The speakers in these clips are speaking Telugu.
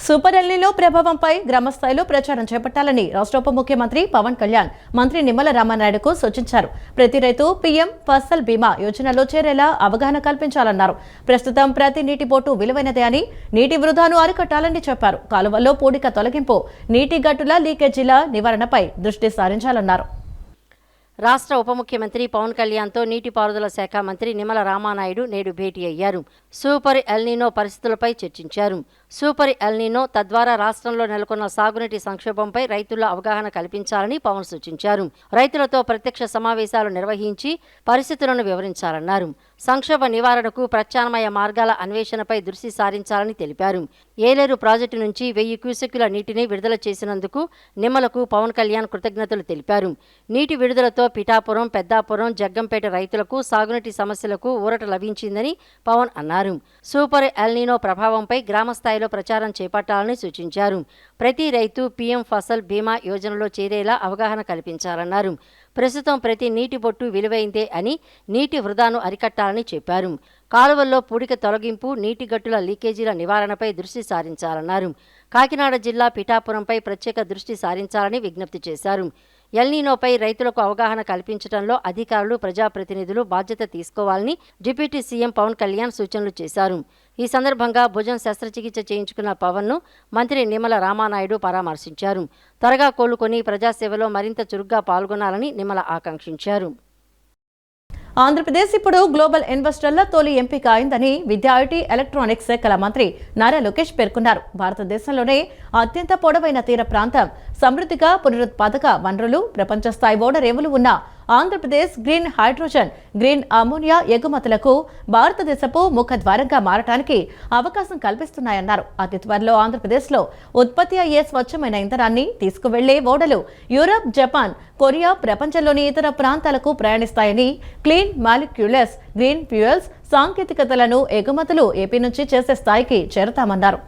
సూపర్ ఎల్నినో ప్రభావంపై గ్రామస్థాయిలో ప్రచారం చేపట్టాలని రాష్ట్ర ఉప ముఖ్యమంత్రి పవన్ కళ్యాణ్ మంత్రి నిమ్మల రామానాయుడుకు సూచించారు. ప్రతి రైతు పీఎం ఫసల్ బీమా యోజనలో చేరేలా అవగాహన కల్పించాలన్నారు. ప్రస్తుతం ప్రతి నీటి బొట్టు విలువైనదే అని నీటి వృధాను అరికట్టాలని చెప్పారు. కాలువల్లో పూడిక తొలగింపు, నీటి గట్టుల లీకేజీల నివారణపై దృష్టి సారించాలన్నారు. రాష్ట్ర ఉప ముఖ్యమంత్రి పవన్ కళ్యాణ్తో నీటిపారుదల శాఖ మంత్రి నిమ్మల రామానాయుడు నేడు భేటీ అయ్యారు. సూపర్ ఎల్నినో పరిస్థితులపై చర్చించారు. సూపర్ ఎల్నినో తద్వారా రాష్ట్రంలో నెలకొన్న సాగునీటి సంక్షోభంపై రైతుల్లో అవగాహన కల్పించాలని పవన్ సూచించారు. రైతులతో ప్రత్యక్ష సమావేశాలు నిర్వహించి పరిస్థితులను వివరించాలన్నారు. సంక్షోభ నివారణకు ప్రత్యామ్నాయ మార్గాల అన్వేషణపై దృష్టి సారించాలని తెలిపారు. ఏలేరు ప్రాజెక్టు నుంచి 1000 క్యూసెక్కుల నీటిని విడుదల చేసినందుకు నిమ్మలకు పవన్ కళ్యాణ్ కృతజ్ఞతలు తెలిపారు. నీటి విడుదలతో పిఠాపురం, పెద్దాపురం, జగ్గంపేట రైతులకు సాగునీటి సమస్యలకు ఊరట లభించిందని పవన్ అన్నారు. సూపర్ ఎల్నినో ప్రభావంపై గ్రామస్థాయిలో ప్రచారం చేపట్టాలని సూచించారు. ప్రతి రైతు పీఎం ఫసల్ బీమా యోజనలో చేరేలా అవగాహన కల్పించాలన్నారు. ప్రస్తుతం ప్రతి నీటి బొట్టు విలువైందే అని నీటి వృధాను అరికట్టాలని చెప్పారు. కాలువల్లో పూడిక తొలగింపు, నీటి గట్టుల లీకేజీల నివారణపై దృష్టి సారించాలన్నారు. కాకినాడ జిల్లా పిఠాపురంపై ప్రత్యేక దృష్టి సారించాలని విజ్ఞప్తి చేశారు. ఎల్నినోపై రైతులకు అవగాహన కల్పించడంలో అధికారులు, ప్రజాప్రతినిధులు బాధ్యత తీసుకోవాలని డిప్యూటీ సీఎం పవన్ కళ్యాణ్ సూచనలు చేశారు. ఈ సందర్భంగా భుజం శస్త్రచికిత్స చేయించుకున్న పవన్ను మంత్రి నిమ్మల రామానాయుడు పరామర్శించారు. త్వరగా కోలుకొని ప్రజాసేవలో మరింత చురుగ్గా పాల్గొనాలని నిమ్మల ఆకాంక్షించారు. ఆంధ్రప్రదేశ్ ఇప్పుడు గ్లోబల్ ఇన్వెస్టర్ల తొలి ఎంపిక అయిందని విద్యా, ఐటీ, ఎలక్ట్రానిక్స్ శాఖల మంత్రి నారా లోకేష్ పేర్కొన్నారు. భారతదేశంలోనే అత్యంత పొడవైన తీర ప్రాంతం, సమృద్ధిగా పునరుత్పాదక వనరులు, ప్రపంచ స్థాయి ఓడరేవులు ఉన్న Andhra Pradesh green hydrogen, green ammonia ఎగుమతులకు భారతదేశపు ముఖద్వారంగా మారటానికి అవకాశం కల్పిస్తున్నాయన్నారు. అతి త్వరలో ఆంధ్రప్రదేశ్లో ఉత్పత్తి అయ్యే స్వచ్ఛమైన ఇంధనాన్ని తీసుకువెళ్లే ఓడలు యూరప్, జపాన్, కొరియా, ప్రపంచంలోని ఇతర ప్రాంతాలకు ప్రయాణిస్తాయని, క్లీన్ మాలిక్యులస్ గ్రీన్ ఫ్యూయల్స్ సాంకేతికతలను ఎగుమతులు ఏపీ నుంచి చేసే స్థాయికి చేరతామన్నారు.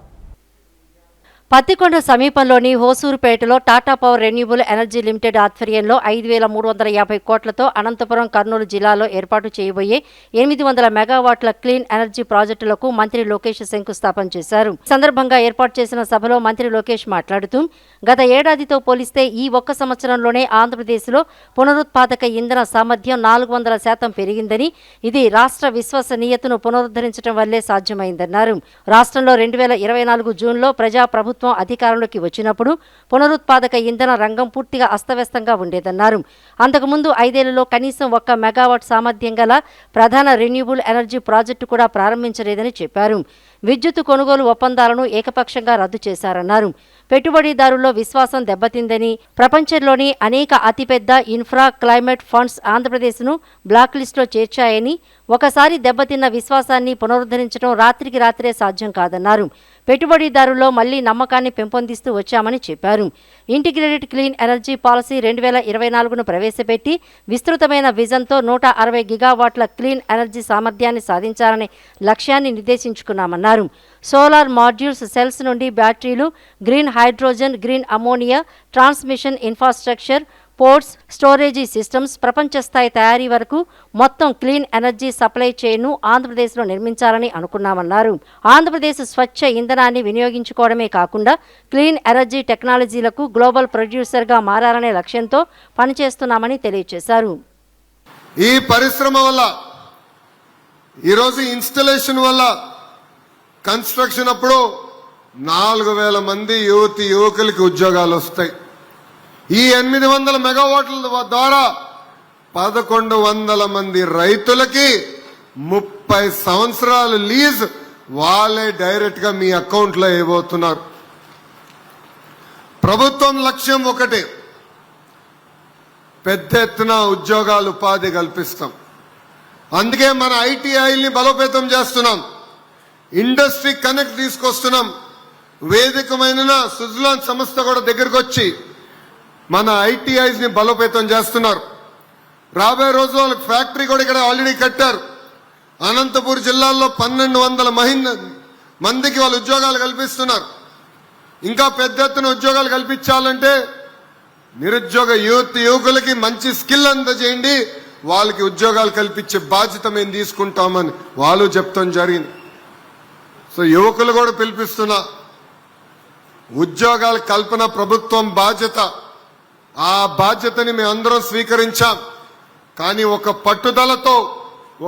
పత్తికొండ సమీపంలోని హోసూరుపేటలో Tata Power Renewable Energy Limited ఆధ్వర్యంలో 5350 కోట్లతో అనంతపురం, కర్నూలు జిల్లాలో ఏర్పాటు చేయబోయే 800 మెగావాట్ల క్లీన్ ఎనర్జీ ప్రాజెక్టులకు మంత్రి లోకేష్ శంకుస్థాపన చేశారు. ఈ సందర్భంగా ఏర్పాటు చేసిన సభలో మంత్రి లోకేష్ మాట్లాడుతూ, గత ఏడాదితో పోలిస్తే ఈ ఒక్క సంవత్సరంలోనే ఆంధ్రప్రదేశ్లో పునరుత్పాదక ఇంధన సామర్థ్యం 400% పెరిగిందని, ఇది రాష్ట్ర విశ్వసనీయతను పునరుద్ధరించడం వల్లే సాధ్యమైందన్నారు. రాష్ట్రంలో 2024 జూన్లో ప్రజాప్రభుత్వం అధికారంలోకి వచ్చినప్పుడు పునరుత్పాదక ఇంధన రంగం పూర్తిగా అస్తవ్యస్తంగా ఉండేదన్నారు. అంతకుముందు 5 ఏళ్లలో కనీసం 1 మెగావాట్ సామర్థ్యం గల ప్రధాన రెన్యూబుల్ ఎనర్జీ ప్రాజెక్టు కూడా ప్రారంభించలేదని చెప్పారు. విద్యుత్ కొనుగోలు ఒప్పందాలను ఏకపక్షంగా రద్దు చేశారన్నారు. పెట్టుబడిదారుల్లో విశ్వాసం దెబ్బతిందని, ప్రపంచంలోని అనేక అతిపెద్ద ఇన్ఫ్రా క్లైమేట్ ఫండ్స్ ఆంధ్రప్రదేశ్ను బ్లాక్ లిస్టులో చేర్చాయని, ఒకసారి దెబ్బతిన్న విశ్వాసాన్ని పునరుద్ధరించడం రాత్రికి రాత్రే సాధ్యం కాదన్నారు. పెట్టుబడిదారుల్లో మళ్లీ నమ్మకాన్ని పెంపొందిస్తూ వచ్చామని చెప్పారు. ఇంటిగ్రేటెడ్ క్లీన్ ఎనర్జీ పాలసీ 2024ను ప్రవేశపెట్టి విస్తృతమైన విజన్తో 160 గిగావాట్ల క్లీన్ ఎనర్జీ సామర్థ్యాన్ని సాధించాలనే లక్ష్యాన్ని నిర్దేశించుకున్నామన్నారు. సోలార్ మాడ్యూల్స్, సెల్స్ నుండి బ్యాటరీలు, green hydrogen, green ammonia, transmission infrastructure, ports, storage systems, ప్రపంచ స్థాయి తయారీ వరకు మొత్తం క్లీన్ ఎనర్జీ సప్లై చైన్ను ఆంధ్రప్రదేశ్లో నిర్మించాలని అనుకున్నామన్నారు. ఆంధ్రప్రదేశ్ స్వచ్ఛ ఇంధనాన్ని వినియోగించుకోవడమే కాకుండా క్లీన్ ఎనర్జీ టెక్నాలజీలకు గ్లోబల్ ప్రొడ్యూసర్గా మారాలనే లక్ష్యంతో పనిచేస్తున్నామని తెలియజేశారు. ఈ పరిశ్రమ వల్ల, ఈరోజు ఇన్స్టలేషన్ వల్ల, కన్స్ట్రక్షన్ అప్పుడు 4000 మంది యువకులకి ఉద్యోగాలు వస్తాయి. ఈ 800 మెగావాట్ల ద్వారా 1100 మంది రైతులకి 30 సంవత్సరాలు లీజ్ వాళ్ళే డైరెక్ట్ గా మీ అకౌంట్ లో వేయబోతున్నారు. ప్రభుత్వం లక్ష్యం ఒకటే, పెద్ద ఎత్తున ఉద్యోగాలు, ఉపాధి కల్పిస్తాం. అందుకే మన ఐటీఐల్ని బలోపేతం చేస్తున్నాం, ఇండస్ట్రీ కనెక్ట్ తీసుకొస్తున్నాం. వేదికమైన సుజలాన్ సంస్థ కూడా దగ్గరకు వచ్చి మన ఐటీఐస్ ని బలోపేతం చేస్తున్నారు. రాబోయే రోజు వాళ్ళకి ఫ్యాక్టరీ కూడా ఇక్కడ ఆల్రెడీ కట్టారు. అనంతపూర్ జిల్లాలో 1200 మందికి వాళ్ళు ఉద్యోగాలు కల్పిస్తున్నారు. ఇంకా పెద్ద ఎత్తున ఉద్యోగాలు కల్పించాలంటే నిరుద్యోగ యువకులకి మంచి స్కిల్ అందజేయండి, వాళ్ళకి ఉద్యోగాలు కల్పించే బాధ్యత మేము తీసుకుంటామని వాళ్ళు చెప్తాం జరిగింది. సో యువకులు కూడా పిలిపిస్తున్నా, ఉద్యోగాల కల్పన ప్రభుత్వం బాధ్యత. ఆ బాధ్యతని మేము అందరం స్వీకరించాం. కానీ ఒక పట్టుదలతో,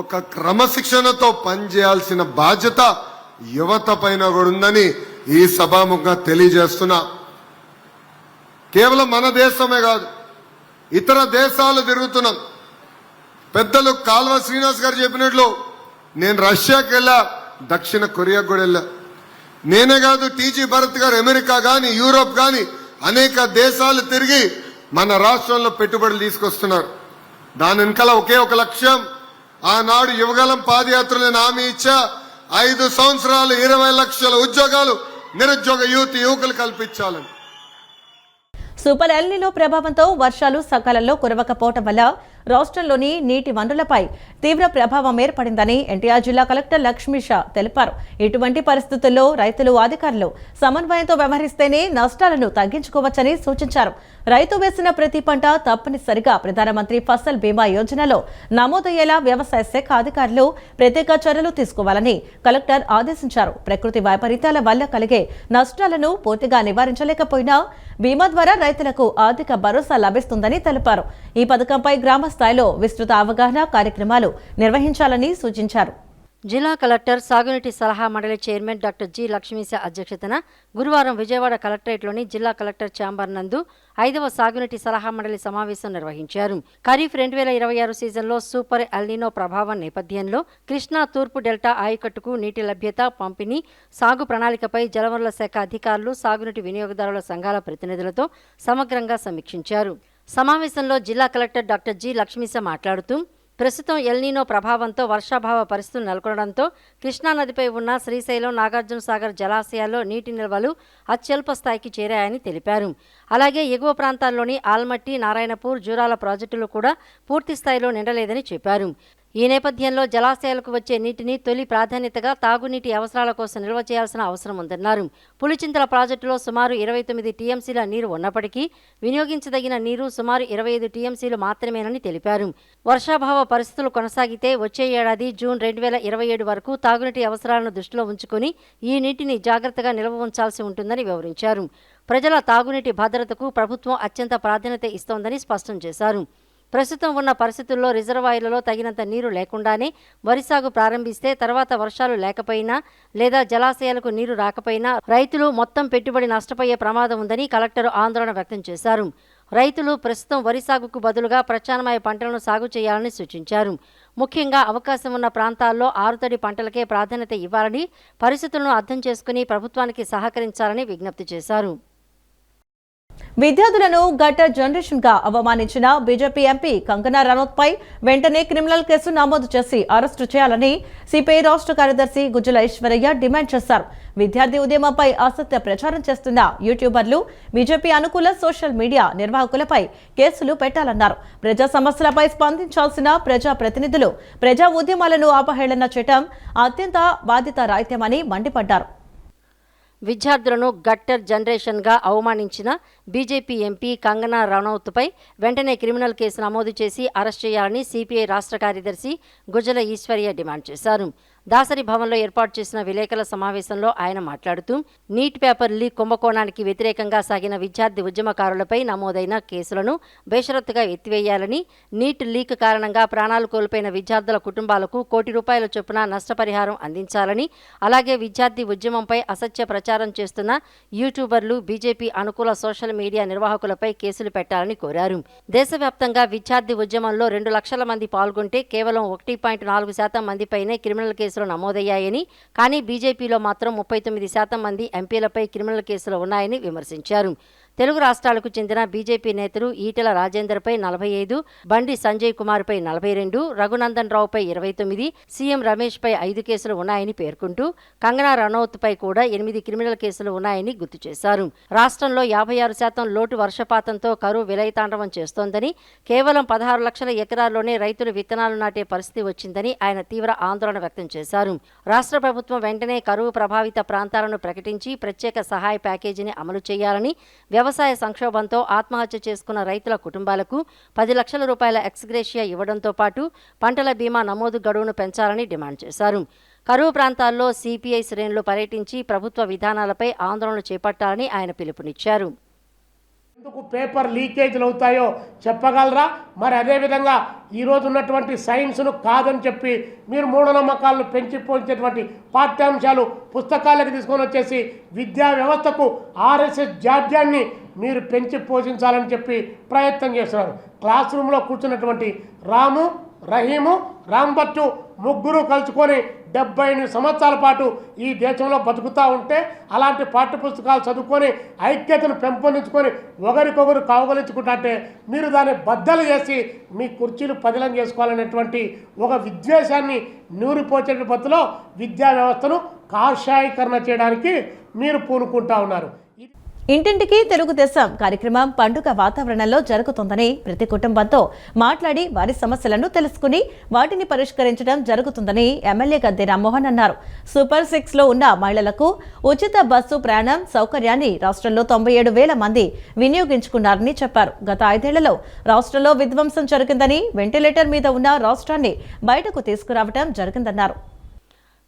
ఒక క్రమశిక్షణతో పనిచేయాల్సిన బాధ్యత యువత పైన కూడా ఉందని ఈ సభాముఖంగా తెలియజేస్తున్నా. కేవలం మన దేశమే కాదు, ఇతర దేశాలు తిరుగుతున్నాం. పెద్దలు కాల్వ శ్రీనివాస్ గారు చెప్పినట్లు నేను రష్యాకి వెళ్ళా, దక్షిణ కొరియాకు కూడా వెళ్ళా. నేనే కాదు, టీజీ భరత్ గారు అమెరికా గాని యూరోప్ గాని అనేక దేశాలు తిరిగి మన రాష్ట్రంలో పెట్టుబడులు తీసుకొస్తున్నారు. దాని వెనకాల ఒకే ఒక లక్ష్యం. ఆనాడు యువగలం పాదయాత్రలో నేను హామీ ఇచ్చా, 5 సంవత్సరాలు 20 లక్షల ఉద్యోగాలు నిరుద్యోగ యువకులు కల్పించాలని. సూపర్ ఎల్నినో ప్రభావంతో వర్షాలు సకాలంలో కురవకపోవటం వల్ల రాష్ట్రంలోని నీటి వనరులపై తీవ్ర ప్రభావం ఏర్పడిందని ఎన్టీఆర్ జిల్లా కలెక్టర్ లక్ష్మీషా తెలిపారు. ఇటువంటి పరిస్థితుల్లో రైతులు, అధికారులు సమన్వయంతో వ్యవహరిస్తేనే నష్టాలను తగ్గించుకోవచ్చని సూచించారు. రైతు వేసిన ప్రతి పంట తప్పనిసరిగా ప్రధానమంత్రి ఫసల్ బీమా యోజనలో నమోదయ్యేలా వ్యవసాయ శాఖ అధికారులు ప్రత్యేక చర్యలు తీసుకోవాలని కలెక్టర్ ఆదేశించారు. ప్రకృతి వైపరీత్యాల వల్ల కలిగే నష్టాలను పూర్తిగా నివారించలేకపోయినా బీమా ద్వారా రైతులకు ఆర్థిక భరోసా లభిస్తుందని తెలిపారు. ఈ పథకంపై గ్రామ స్థాయిలో విస్తృత అవగాహన కార్యక్రమాలు నిర్వహించాలని సూచించారు. జిల్లా కలెక్టర్ సాగునీటి సలహా మండలి చైర్మన్ డాక్టర్ జి లక్ష్మీశ అధ్యక్షతన గురువారం విజయవాడ కలెక్టరేట్లోని జిల్లా కలెక్టర్ ఛాంబర్ నందు 5వ సాగునీటి సలహా మండలి సమావేశం నిర్వహించారు. ఖరీఫ్ 2026 సీజన్లో సూపర్ ఎల్నినో ప్రభావం నేపథ్యంలో కృష్ణా తూర్పు డెల్టా ఆయకట్టుకు నీటి లభ్యత, పంపిణీ, సాగు ప్రణాళికపై జలవనరుల శాఖ అధికారులు, సాగునీటి వినియోగదారుల సంఘాల ప్రతినిధులతో సమగ్రంగా సమీక్షించారు. సమావేశంలో జిల్లా కలెక్టర్ డాక్టర్ జి లక్ష్మీశ మాట్లాడుతూ ప్రస్తుతం ఎల్నినో ప్రభావంతో వర్షాభావ పరిస్థితులు నెలకొనడంతో కృష్ణానదిపై ఉన్న శ్రీశైలం, నాగార్జున సాగర్ జలాశయాల్లో నీటి నిల్వలు అత్యల్ప స్థాయికి చేరాయని తెలిపారు. అలాగే ఎగువ ప్రాంతాల్లోని ఆల్మట్టి, నారాయణపూర్, జూరాల ప్రాజెక్టులు కూడా పూర్తి స్థాయిలో నిండలేదని చెప్పారు. ఈ నేపథ్యంలో జలాశయాలకు వచ్చే నీటిని తొలి ప్రాధాన్యతగా తాగునీటి అవసరాల కోసం నిల్వ చేయాల్సిన అవసరం ఉందన్నారు. పులిచింతల ప్రాజెక్టులో సుమారు 29 టీఎంసీల నీరు ఉన్నప్పటికీ వినియోగించదగిన నీరు సుమారు 25 టీఎంసీలు మాత్రమేనని తెలిపారు. వర్షాభావ పరిస్థితులు కొనసాగితే వచ్చే ఏడాది జూన్ 2027 వరకు తాగునీటి అవసరాలను దృష్టిలో ఉంచుకుని ఈ నీటిని జాగ్రత్తగా నిల్వ ఉంచాల్సి ఉంటుందని వివరించారు. ప్రజల తాగునీటి భద్రతకు ప్రభుత్వం అత్యంత ప్రాధాన్యత ఇస్తోందని స్పష్టం చేశారు. ప్రస్తుతం ఉన్న పరిస్థితుల్లో రిజర్వాయర్లలో తగినంత నీరు లేకుండానే వరి సాగు ప్రారంభిస్తే తర్వాత వర్షాలు లేకపోయినా లేదా జలాశయాలకు నీరు రాకపోయినా రైతులు మొత్తం పెట్టుబడి నష్టపోయే ప్రమాదం ఉందని కలెక్టర్ ఆందోళన వ్యక్తం చేశారు. రైతులు ప్రస్తుతం వరి సాగుకు బదులుగా ప్రత్యామ్నాయ పంటలను సాగు చేయాలని సూచించారు. ముఖ్యంగా అవకాశం ఉన్న ప్రాంతాల్లో ఆరుతడి పంటలకే ప్రాధాన్యత ఇవ్వాలని, పరిస్థితులను అర్థం చేసుకుని ప్రభుత్వానికి సహకరించాలని విజ్ఞప్తి చేశారు. విద్యార్థులను గటర్ జనరేషన్ గా అవమానించిన బీజేపీ ఎంపీ కంగనా రనౌత్ పై వెంటనే క్రిమినల్ కేసు నమోదు చేసి అరెస్టు చేయాలని సిపిఐ రాష్ట్ర కార్యదర్శి గుజ్జల ఐశ్వర్య డిమాండ్ చేశారు. విద్యార్థి ఉద్యమంపై అసత్య ప్రచారం చేస్తున్న యూట్యూబర్లు, బీజేపీ అనుకూల సోషల్ మీడియా నిర్వాహకులపై కేసులు పెట్టాలన్నారు. ప్రజా సమస్యలపై స్పందించాల్సిన ప్రజా ప్రతినిధులు ప్రజా ఉద్యమాలను అపహేళన చేయడం అత్యంత బాధ్యతారాహిత్యమని మండిపడ్డారు. విద్యార్థులను గట్టర్ జనరేషన్గా అవమానించిన బీజేపీ ఎంపీ కంగనా రనౌత్పై వెంటనే క్రిమినల్ కేసు నమోదు చేసి అరెస్ట్ చేయాలని సిపిఐ రాష్ట్ర కార్యదర్శి గుజ్జల ఈశ్వర్య డిమాండ్ చేశారు. దాసరి భవన్లో ఏర్పాటు చేసిన విలేకరుల సమావేశంలో ఆయన మాట్లాడుతూ నీట్ పేపర్ లీక్ కుంభకోణానికి వ్యతిరేకంగా సాగిన విద్యార్థి ఉద్యమకారులపై నమోదైన కేసులను బేషరతుగా ఎత్తివేయాలని, నీట్ లీక్ కారణంగా ప్రాణాలు కోల్పోయిన విద్యార్థుల కుటుంబాలకు ₹1,00,00,000 చొప్పున నష్టపరిహారం అందించాలని, అలాగే విద్యార్థి ఉద్యమంపై అసత్య ప్రచారం చేస్తున్న యూట్యూబర్లు, బీజేపీ అనుకూల సోషల్ మీడియా నిర్వాహకులపై కేసులు పెట్టాలని కోరారు. దేశవ్యాప్తంగా విద్యార్థి ఉద్యమంలో 2 లక్షల మంది పాల్గొంటే కేవలం 1.4% మందిపైనే క్రిమినల్ కేసులు నమోదయ్యాయని, కానీ బీజేపీలో మాత్రం 39% మంది ఎంపీలపై క్రిమినల్ కేసులు ఉన్నాయని విమర్శించారు. తెలుగు రాష్ట్రాలకు చెందిన బీజేపీ నేతలు ఈటెల రాజేందర్పై 45, బండి సంజయ్ కుమార్పై 42, రఘునందన్ రావుపై 29, సీఎం రమేష్పై 5 కేసులు ఉన్నాయని పేర్కొంటూ కంగనా రనౌత్పై కూడా 8 క్రిమినల్ కేసులు ఉన్నాయని గుర్తు చేశారు. రాష్ట్రంలో 56% లోటు వర్షపాతంతో కరువు విలయతాండవం చేస్తోందని, కేవలం 16 లక్షల ఎకరాల్లోనే రైతులు విత్తనాలు నాటే పరిస్థితి వచ్చిందని ఆయన తీవ్ర ఆందోళన వ్యక్తం చేశారు. రాష్ట్ర ప్రభుత్వం వెంటనే కరువు ప్రభావిత ప్రాంతాలను ప్రకటించి ప్రత్యేక సహాయ ప్యాకేజీని అమలు చేయాలని, వ్యవసాయ సంక్షోభంతో ఆత్మహత్య చేసుకున్న రైతుల కుటుంబాలకు ₹10 లక్షల ఎక్స్గ్రేషియా ఇవ్వడంతో పాటు పంటల బీమా నమోదు గడువును పెంచాలని డిమాండ్ చేశారు. కరువు ప్రాంతాల్లో సిపిఐ శ్రేణులు పర్యటించి ప్రభుత్వ విధానాలపై ఆందోళనలు చేపట్టాలని ఆయన పిలుపునిచ్చారు. ఎందుకు పేపర్ లీకేజ్లు అవుతాయో చెప్పగలరా? మరి అదేవిధంగా ఈరోజు ఉన్నటువంటి సైన్స్ను కాదని చెప్పి మీరు మూఢనమ్మకాలను పెంచిపోయించేటువంటి పాఠ్యాంశాలు పుస్తకాలకు తీసుకొని వచ్చేసి విద్యా వ్యవస్థకు ఆర్ఎస్ఎస్ జాడ్యాన్ని మీరు పెంచి పోషించాలని చెప్పి ప్రయత్నం చేస్తున్నారు. క్లాస్ రూమ్లో కూర్చున్నటువంటి రాము, రహీము, రాంబట్టు ముగ్గురు కలుసుకొని 78 సంవత్సరాల పాటు ఈ దేశంలో బతుకుతూ ఉంటే అలాంటి పాఠ్యపుస్తకాలు చదువుకొని ఐక్యతను పెంపొందించుకొని ఒకరికొకరు కౌగలించుకుంటే మీరు దాన్ని బద్దలు చేసి మీ కుర్చీలు పదిలం చేసుకోవాలనేటువంటి ఒక విద్వేషాన్ని నూరిపోచే పద్ధతిలో విద్యా వ్యవస్థను కాషాయీకరణ చేయడానికి మీరు పూనుకుంటా ఉన్నారు. ఇంటింటికి తెలుగుదేశం కార్యక్రమం పండుగ వాతావరణంలో జరుగుతుందని, ప్రతి కుటుంబంతో మాట్లాడి వారి సమస్యలను తెలుసుకుని వాటిని పరిష్కరించడం జరుగుతుందని ఎమ్మెల్యే గద్దె రామ్మోహన్ అన్నారు. సూపర్ 6 లో ఉన్న మహిళలకు ఉచిత బస్సు ప్రయాణం సౌకర్యాన్ని రాష్ట్రంలో 97,000 మంది వినియోగించుకున్నారని చెప్పారు. గత 5 ఏళ్లలో రాష్ట్రంలో విధ్వంసం జరిగిందని, వెంటిలేటర్ మీద ఉన్న రాష్ట్రాన్ని బయటకు తీసుకురావడం జరిగిందన్నారు.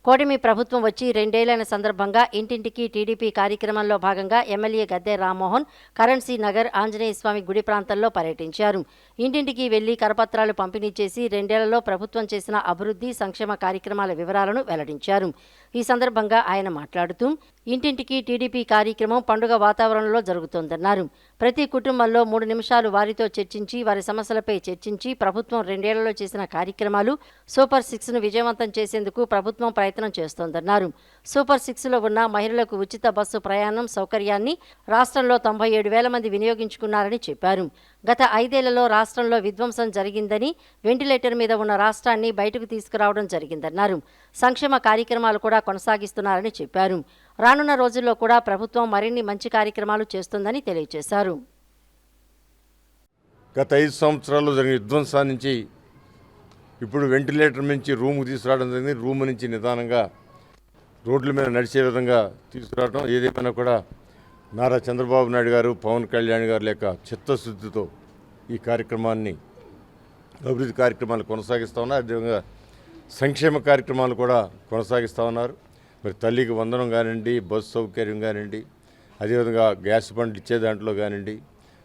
కూటమి ప్రభుత్వం వచ్చి 2 ఏళ్లైన సందర్భంగా ఇంటింటికి టీడీపీ కార్యక్రమంలో భాగంగా ఎమ్మెల్యే గద్దె రామ్మోహన్ కరెన్సీ నగర్ ఆంజనేయ స్వామి గుడి ప్రాంతంలో పర్యటించారు. ఇంటింటికి వెళ్లి కరపత్రాలు పంపిణీ చేసి 2 ఏళ్లలో ప్రభుత్వం చేసిన అభివృద్ధి సంక్షేమ కార్యక్రమాల వివరాలను వెల్లడించారు. ఈ సందర్భంగా ఆయన మాట్లాడుతూ ఇంటింటికి టీడీపీ కార్యక్రమం పండుగ వాతావరణంలో జరుగుతోందన్నారు. ప్రతి కుటుంబంలో 3 నిమిషాలు వారితో చర్చించి వారి సమస్యలపై చర్చించి ప్రభుత్వం 2 ఏళ్లలో చేసిన కార్యక్రమాలు సూపర్ 6ను విజయవంతం చేసేందుకు ప్రభుత్వం ప్రయత్నం చేస్తోందన్నారు. సూపర్ 6లో ఉన్న మహిళలకు ఉచిత బస్సు ప్రయాణం సౌకర్యాన్ని రాష్ట్రంలో 97,000 మంది వినియోగించుకున్నారని చెప్పారు. గత 5 ఏళ్లలో రాష్ట్రంలో విధ్వంసం జరిగిందని, వెంటిలేటర్ మీద ఉన్న రాష్ట్రాన్ని బయటకు తీసుకురావడం జరిగిందన్నారు. సంక్షేమ కార్యక్రమాలు కూడా కొనసాగిస్తున్నారని చెప్పారు. రానున్న రోజుల్లో కూడా ప్రభుత్వం మరిన్ని మంచి కార్యక్రమాలు చేస్తుందని తెలియజేశారు. గత 5 సంవత్సరాల్లో జరిగిన విధ్వంసాన్ని నుంచి ఇప్పుడు వెంటిలేటర్ నుంచి రూమ్కి తీసుకురావడం జరిగింది. రూమ్ నుంచి నిదానంగా రోడ్ల మీద నడిచే విధంగా తీసుకురావడం, ఏదేమైనా కూడా నారా చంద్రబాబు నాయుడు గారు, పవన్ కళ్యాణ్ గారు లేక చిత్తశుద్ధితో ఈ కార్యక్రమాన్ని అభివృద్ధి కార్యక్రమాలు కొనసాగిస్తూ ఉన్నారు. అదేవిధంగా సంక్షేమ కార్యక్రమాలు కూడా కొనసాగిస్తూ ఉన్నారు. మరి తల్లికి వందనం కానివ్వండి, బస్సు సౌకర్యం కానివ్వండి, అదేవిధంగా గ్యాస్ బండ్లు ఇచ్చే దాంట్లో కానివ్వండి,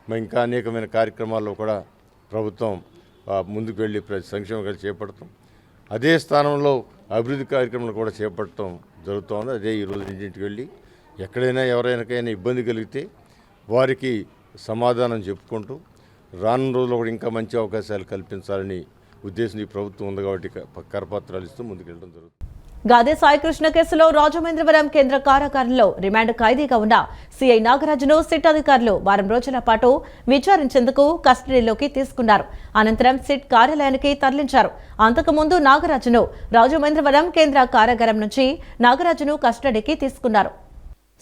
మరి ఇంకా అనేకమైన కార్యక్రమాల్లో కూడా ప్రభుత్వం ముందుకు వెళ్ళి సంక్షేమ కార్యక్రమాలు చేపడతాం. అదే స్థానంలో అభివృద్ధి కార్యక్రమాలు కూడా చేపట్టడం జరుగుతోంది. అదే ఈరోజు ఇంటింటికి వెళ్ళి ఎక్కడైనా ఎవరైనాకైనా ఇబ్బంది కలిగితే వారికి సమాధానం చెప్పుకుంటూ రానున్న రోజుల్లో కూడా ఇంకా మంచి అవకాశాలు కల్పించాలని ఉద్దేశం ఈ ప్రభుత్వం ఉంది కాబట్టి కరపత్రాలు ఇస్తూ ముందుకెళ్ళడం జరుగుతుంది. గాదే సాయికృష్ణ కేసులో రాజమహేంద్రవరం కేంద్ర కారాగారంలో రిమాండ్ ఖైదీగా ఉన్న సిఐ నాగరాజును సిట్ అధికారులు వారం రోజుల పాటు విచారించేందుకు కస్టడీలోకి తీసుకున్నారు. అనంతరం సిట్ కార్యాలయానికి తరలించారు. అంతకుముందు నాగరాజును రాజమహేంద్రవరం కేంద్ర కారాగారం నుంచి నాగరాజును కస్టడీకి తీసుకున్నారు.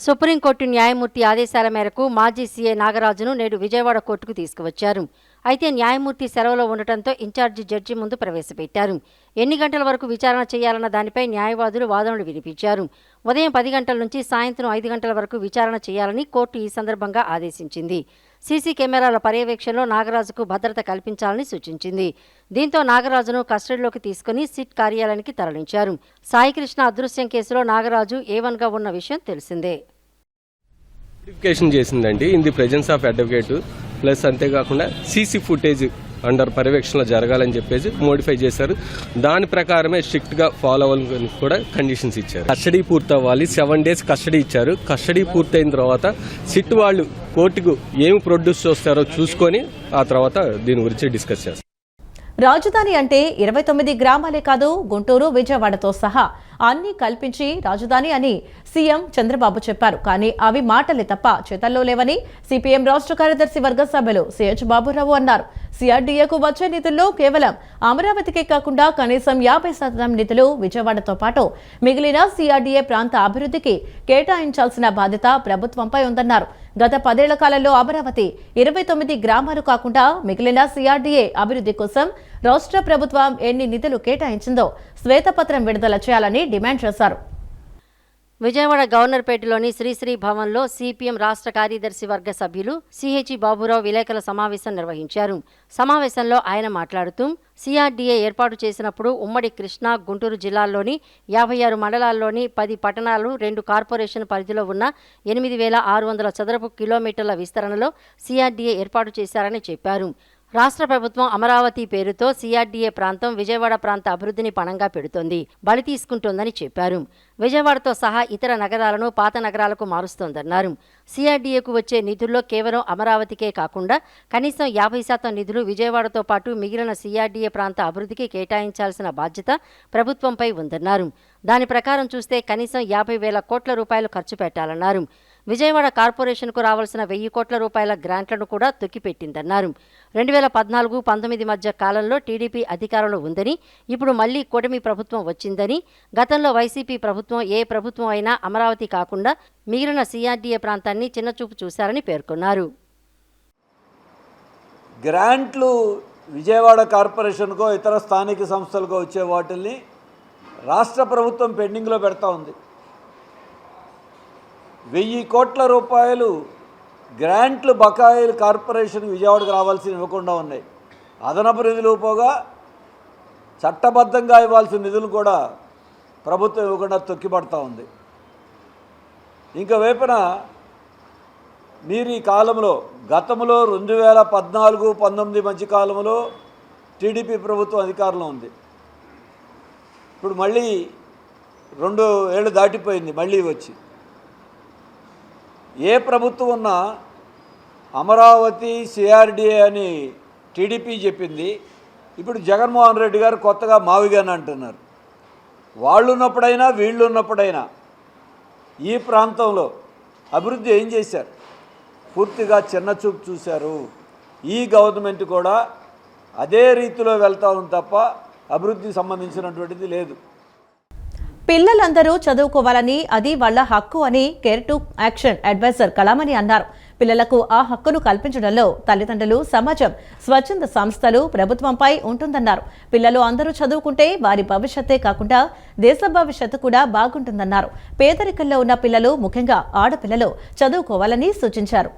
సుప్రీంకోర్టు న్యాయమూర్తి ఆదేశాల మేరకు మాజీ సీఐ నాగరాజును నేడు విజయవాడ కోర్టుకు తీసుకువచ్చారు. అయితే న్యాయమూర్తి సెలవులో ఉండటంతో ఇన్ఛార్జి జడ్జి ముందు ప్రవేశపెట్టారు. ఎన్ని గంటల వరకు విచారణ చేయాలన్న దానిపై న్యాయవాదులు వాదనలు వినిపించారు. ఉదయం 10 గంటల నుంచి సాయంత్రం 5 గంటల వరకు విచారణ చేయాలని కోర్టు ఈ సందర్భంగా ఆదేశించింది. సీసీ కెమెరాల పర్యవేక్షణలో నాగరాజుకు భద్రత కల్పించాలని సూచించింది. దీంతో నాగరాజును కస్టడీలోకి తీసుకుని సిట్ కార్యాలయానికి తరలించారు. సాయికృష్ణ అదృశ్యం కేసులో నాగరాజు A1గా ఉన్న విషయం తెలిసిందే. వెరిఫికేషన్ చేసిందండి in the presence of advocate plus అంతేకాకుండా సీసీ ఫుటేజ్ అండర్ పర్యవేక్షణలో జరగాలని చెప్పేసి మోడిఫై చేశారు. దాని ప్రకారమే స్ట్రిక్ట్ గా ఫాలో అవ్వాలని కూడా కండిషన్స్ ఇచ్చారు. కస్టడీ పూర్తవ్వాలి, 7 days కస్టడీ ఇచ్చారు. కస్టడీ పూర్తయిన తర్వాత సిట్ వాళ్ళు కోర్టుకు ఏమి ప్రొడ్యూస్ చేస్తారో చూసుకొని ఆ తర్వాత దీని గురించి డిస్కస్ చేస్తారు. రాజధాని అంటే 29 గ్రామాలే కాదు, గుంటూరు, విజయవాడతో సహా అన్ని కల్పించి రాజధాని అని సీఎం చంద్రబాబు చెప్పారు. కానీ అవి మాటలే తప్ప చేతల్లో లేవని సిపిఎం రాష్ట్ర కార్యదర్శి వర్గ సభ్యులు సిహెచ్ బాబురావు అన్నారు. సిఆర్డీఏకు వచ్చే నిధుల్లో కేవలం అమరావతికే కాకుండా కనీసం 50% నిధులు విజయవాడతో పాటు మిగిలిన సిఆర్డీఏ ప్రాంత అభివృద్ధికి కేటాయించాల్సిన బాధ్యత ప్రభుత్వంపై ఉందన్నారు. గత 10 ఏళ్ల కాలంలో అమరావతి 29 గ్రామాలు కాకుండా మిగిలిన సిఆర్డీఏ అభివృద్ధి కోసం రాష్ట్ర ప్రభుత్వం ఎన్ని నిధులు కేటాయించిందో శ్వేతపత్రం విడుదల చేయాలని డిమాండ్ చేశారు. విజయవాడ గవర్నర్పేటలోని శ్రీశ్రీ భవన్లో సిపిఎం రాష్ట్ర కార్యదర్శి వర్గ సభ్యులు సిహెచ్ బాబురావు విలేకరుల సమావేశం నిర్వహించారు. సమావేశంలో ఆయన మాట్లాడుతూ సిఆర్డీఏ ఏర్పాటు చేసినప్పుడు ఉమ్మడి కృష్ణా, గుంటూరు జిల్లాల్లోని 56 మండలాల్లోని 10 పట్టణాలు, 2 కార్పొరేషన్ పరిధిలో ఉన్న 8,600 చదరపు కిలోమీటర్ల విస్తరణలో సిఆర్డీఏ ఏర్పాటు చేశారని చెప్పారు. రాష్ట్ర ప్రభుత్వం అమరావతి పేరుతో సిఆర్డీఏ ప్రాంతం విజయవాడ ప్రాంత అభివృద్ధిని పణంగా పెడుతోంది, బలి తీసుకుంటోందని చెప్పారు. విజయవాడతో సహా ఇతర నగరాలను పాత నగరాలకు మారుస్తోందన్నారు. సిఆర్డీఏకు వచ్చే నిధుల్లో కేవలం అమరావతికే కాకుండా కనీసం 50% నిధులు విజయవాడతో పాటు మిగిలిన సిఆర్డీఏ ప్రాంత అభివృద్ధికి కేటాయించాల్సిన బాధ్యత ప్రభుత్వంపై ఉందన్నారు. దాని ప్రకారం చూస్తే కనీసం 50,000 కోట్ల రూపాయలు ఖర్చు పెట్టాలన్నారు. విజయవాడ కార్పొరేషన్కు రావాల్సిన 1,000 కోట్ల రూపాయల గ్రాంట్లను కూడా తొక్కిపెట్టిందన్నారు. 2014-19 మధ్య కాలంలో టీడీపీ అధికారంలో ఉందని, ఇప్పుడు మళ్లీ కూటమి ప్రభుత్వం వచ్చిందని, గతంలో వైసీపీ ప్రభుత్వం ఏ ప్రభుత్వం అయినా అమరావతి కాకుండా మిగిలిన సిఆర్డీఏ ప్రాంతాన్ని చిన్నచూపు చూశారని పేర్కొన్నారు. గ్రాంట్లు విజయవాడ కార్పొరేషన్కో ఇతర స్థానిక సంస్థలకో వచ్చే వాటిల్ని రాష్ట్ర ప్రభుత్వం పెండింగ్లో పెడతా ఉంది. 1,000 కోట్ల రూపాయలు గ్రాంట్లు బకాయిలు కార్పొరేషన్ విజయవాడకు రావాల్సి ఇవ్వకుండా ఉన్నాయి. అదనపు నిధులు పోగా చట్టబద్ధంగా ఇవ్వాల్సిన నిధులు కూడా ప్రభుత్వం ఇవ్వకుండా తొక్కిపడతా ఉంది. ఇంకా వైపున మీరు ఈ కాలంలో గతంలో 2014-19 మధ్య కాలంలో టీడీపీ ప్రభుత్వం అధికారంలో ఉంది. ఇప్పుడు మళ్ళీ 2 ఏళ్ళు దాటిపోయింది, మళ్ళీ వచ్చి ఏ ప్రభుత్వం ఉన్నా అమరావతి సిఆర్డీఏ అని టీడీపీ చెప్పింది. ఇప్పుడు జగన్మోహన్ రెడ్డి గారు కొత్తగా మావిగాని అంటున్నారు. వాళ్ళు ఉన్నప్పుడైనా వీళ్ళు ఉన్నప్పుడైనా ఈ ప్రాంతంలో అభివృద్ధి ఏం చేశారు? పూర్తిగా చిన్నచూపు చూశారు. ఈ గవర్నమెంట్ కూడా అదే రీతిలో వెళ్తా ఉంది తప్ప అభివృద్ధికి సంబంధించినటువంటిది లేదు. పిల్లలందరూ చదువుకోవాలని, అది వాళ్ల హక్కు అని కేర్ టు యాక్షన్ అడ్వైజర్ కళామణి అన్నారు. పిల్లలకు ఆ హక్కును కల్పించడంలో తల్లిదండ్రులు, సమాజం, స్వచ్ఛంద సంస్థలు, ప్రభుత్వంపై ఉంటుందన్నారు. పిల్లలు అందరూ చదువుకుంటే వారి భవిష్యత్తే కాకుండా దేశ భవిష్యత్తు కూడా బాగుంటుందన్నారు. పేదరికంలో ఉన్న పిల్లలు, ముఖ్యంగా ఆడపిల్లలు చదువుకోవాలని సూచించారు.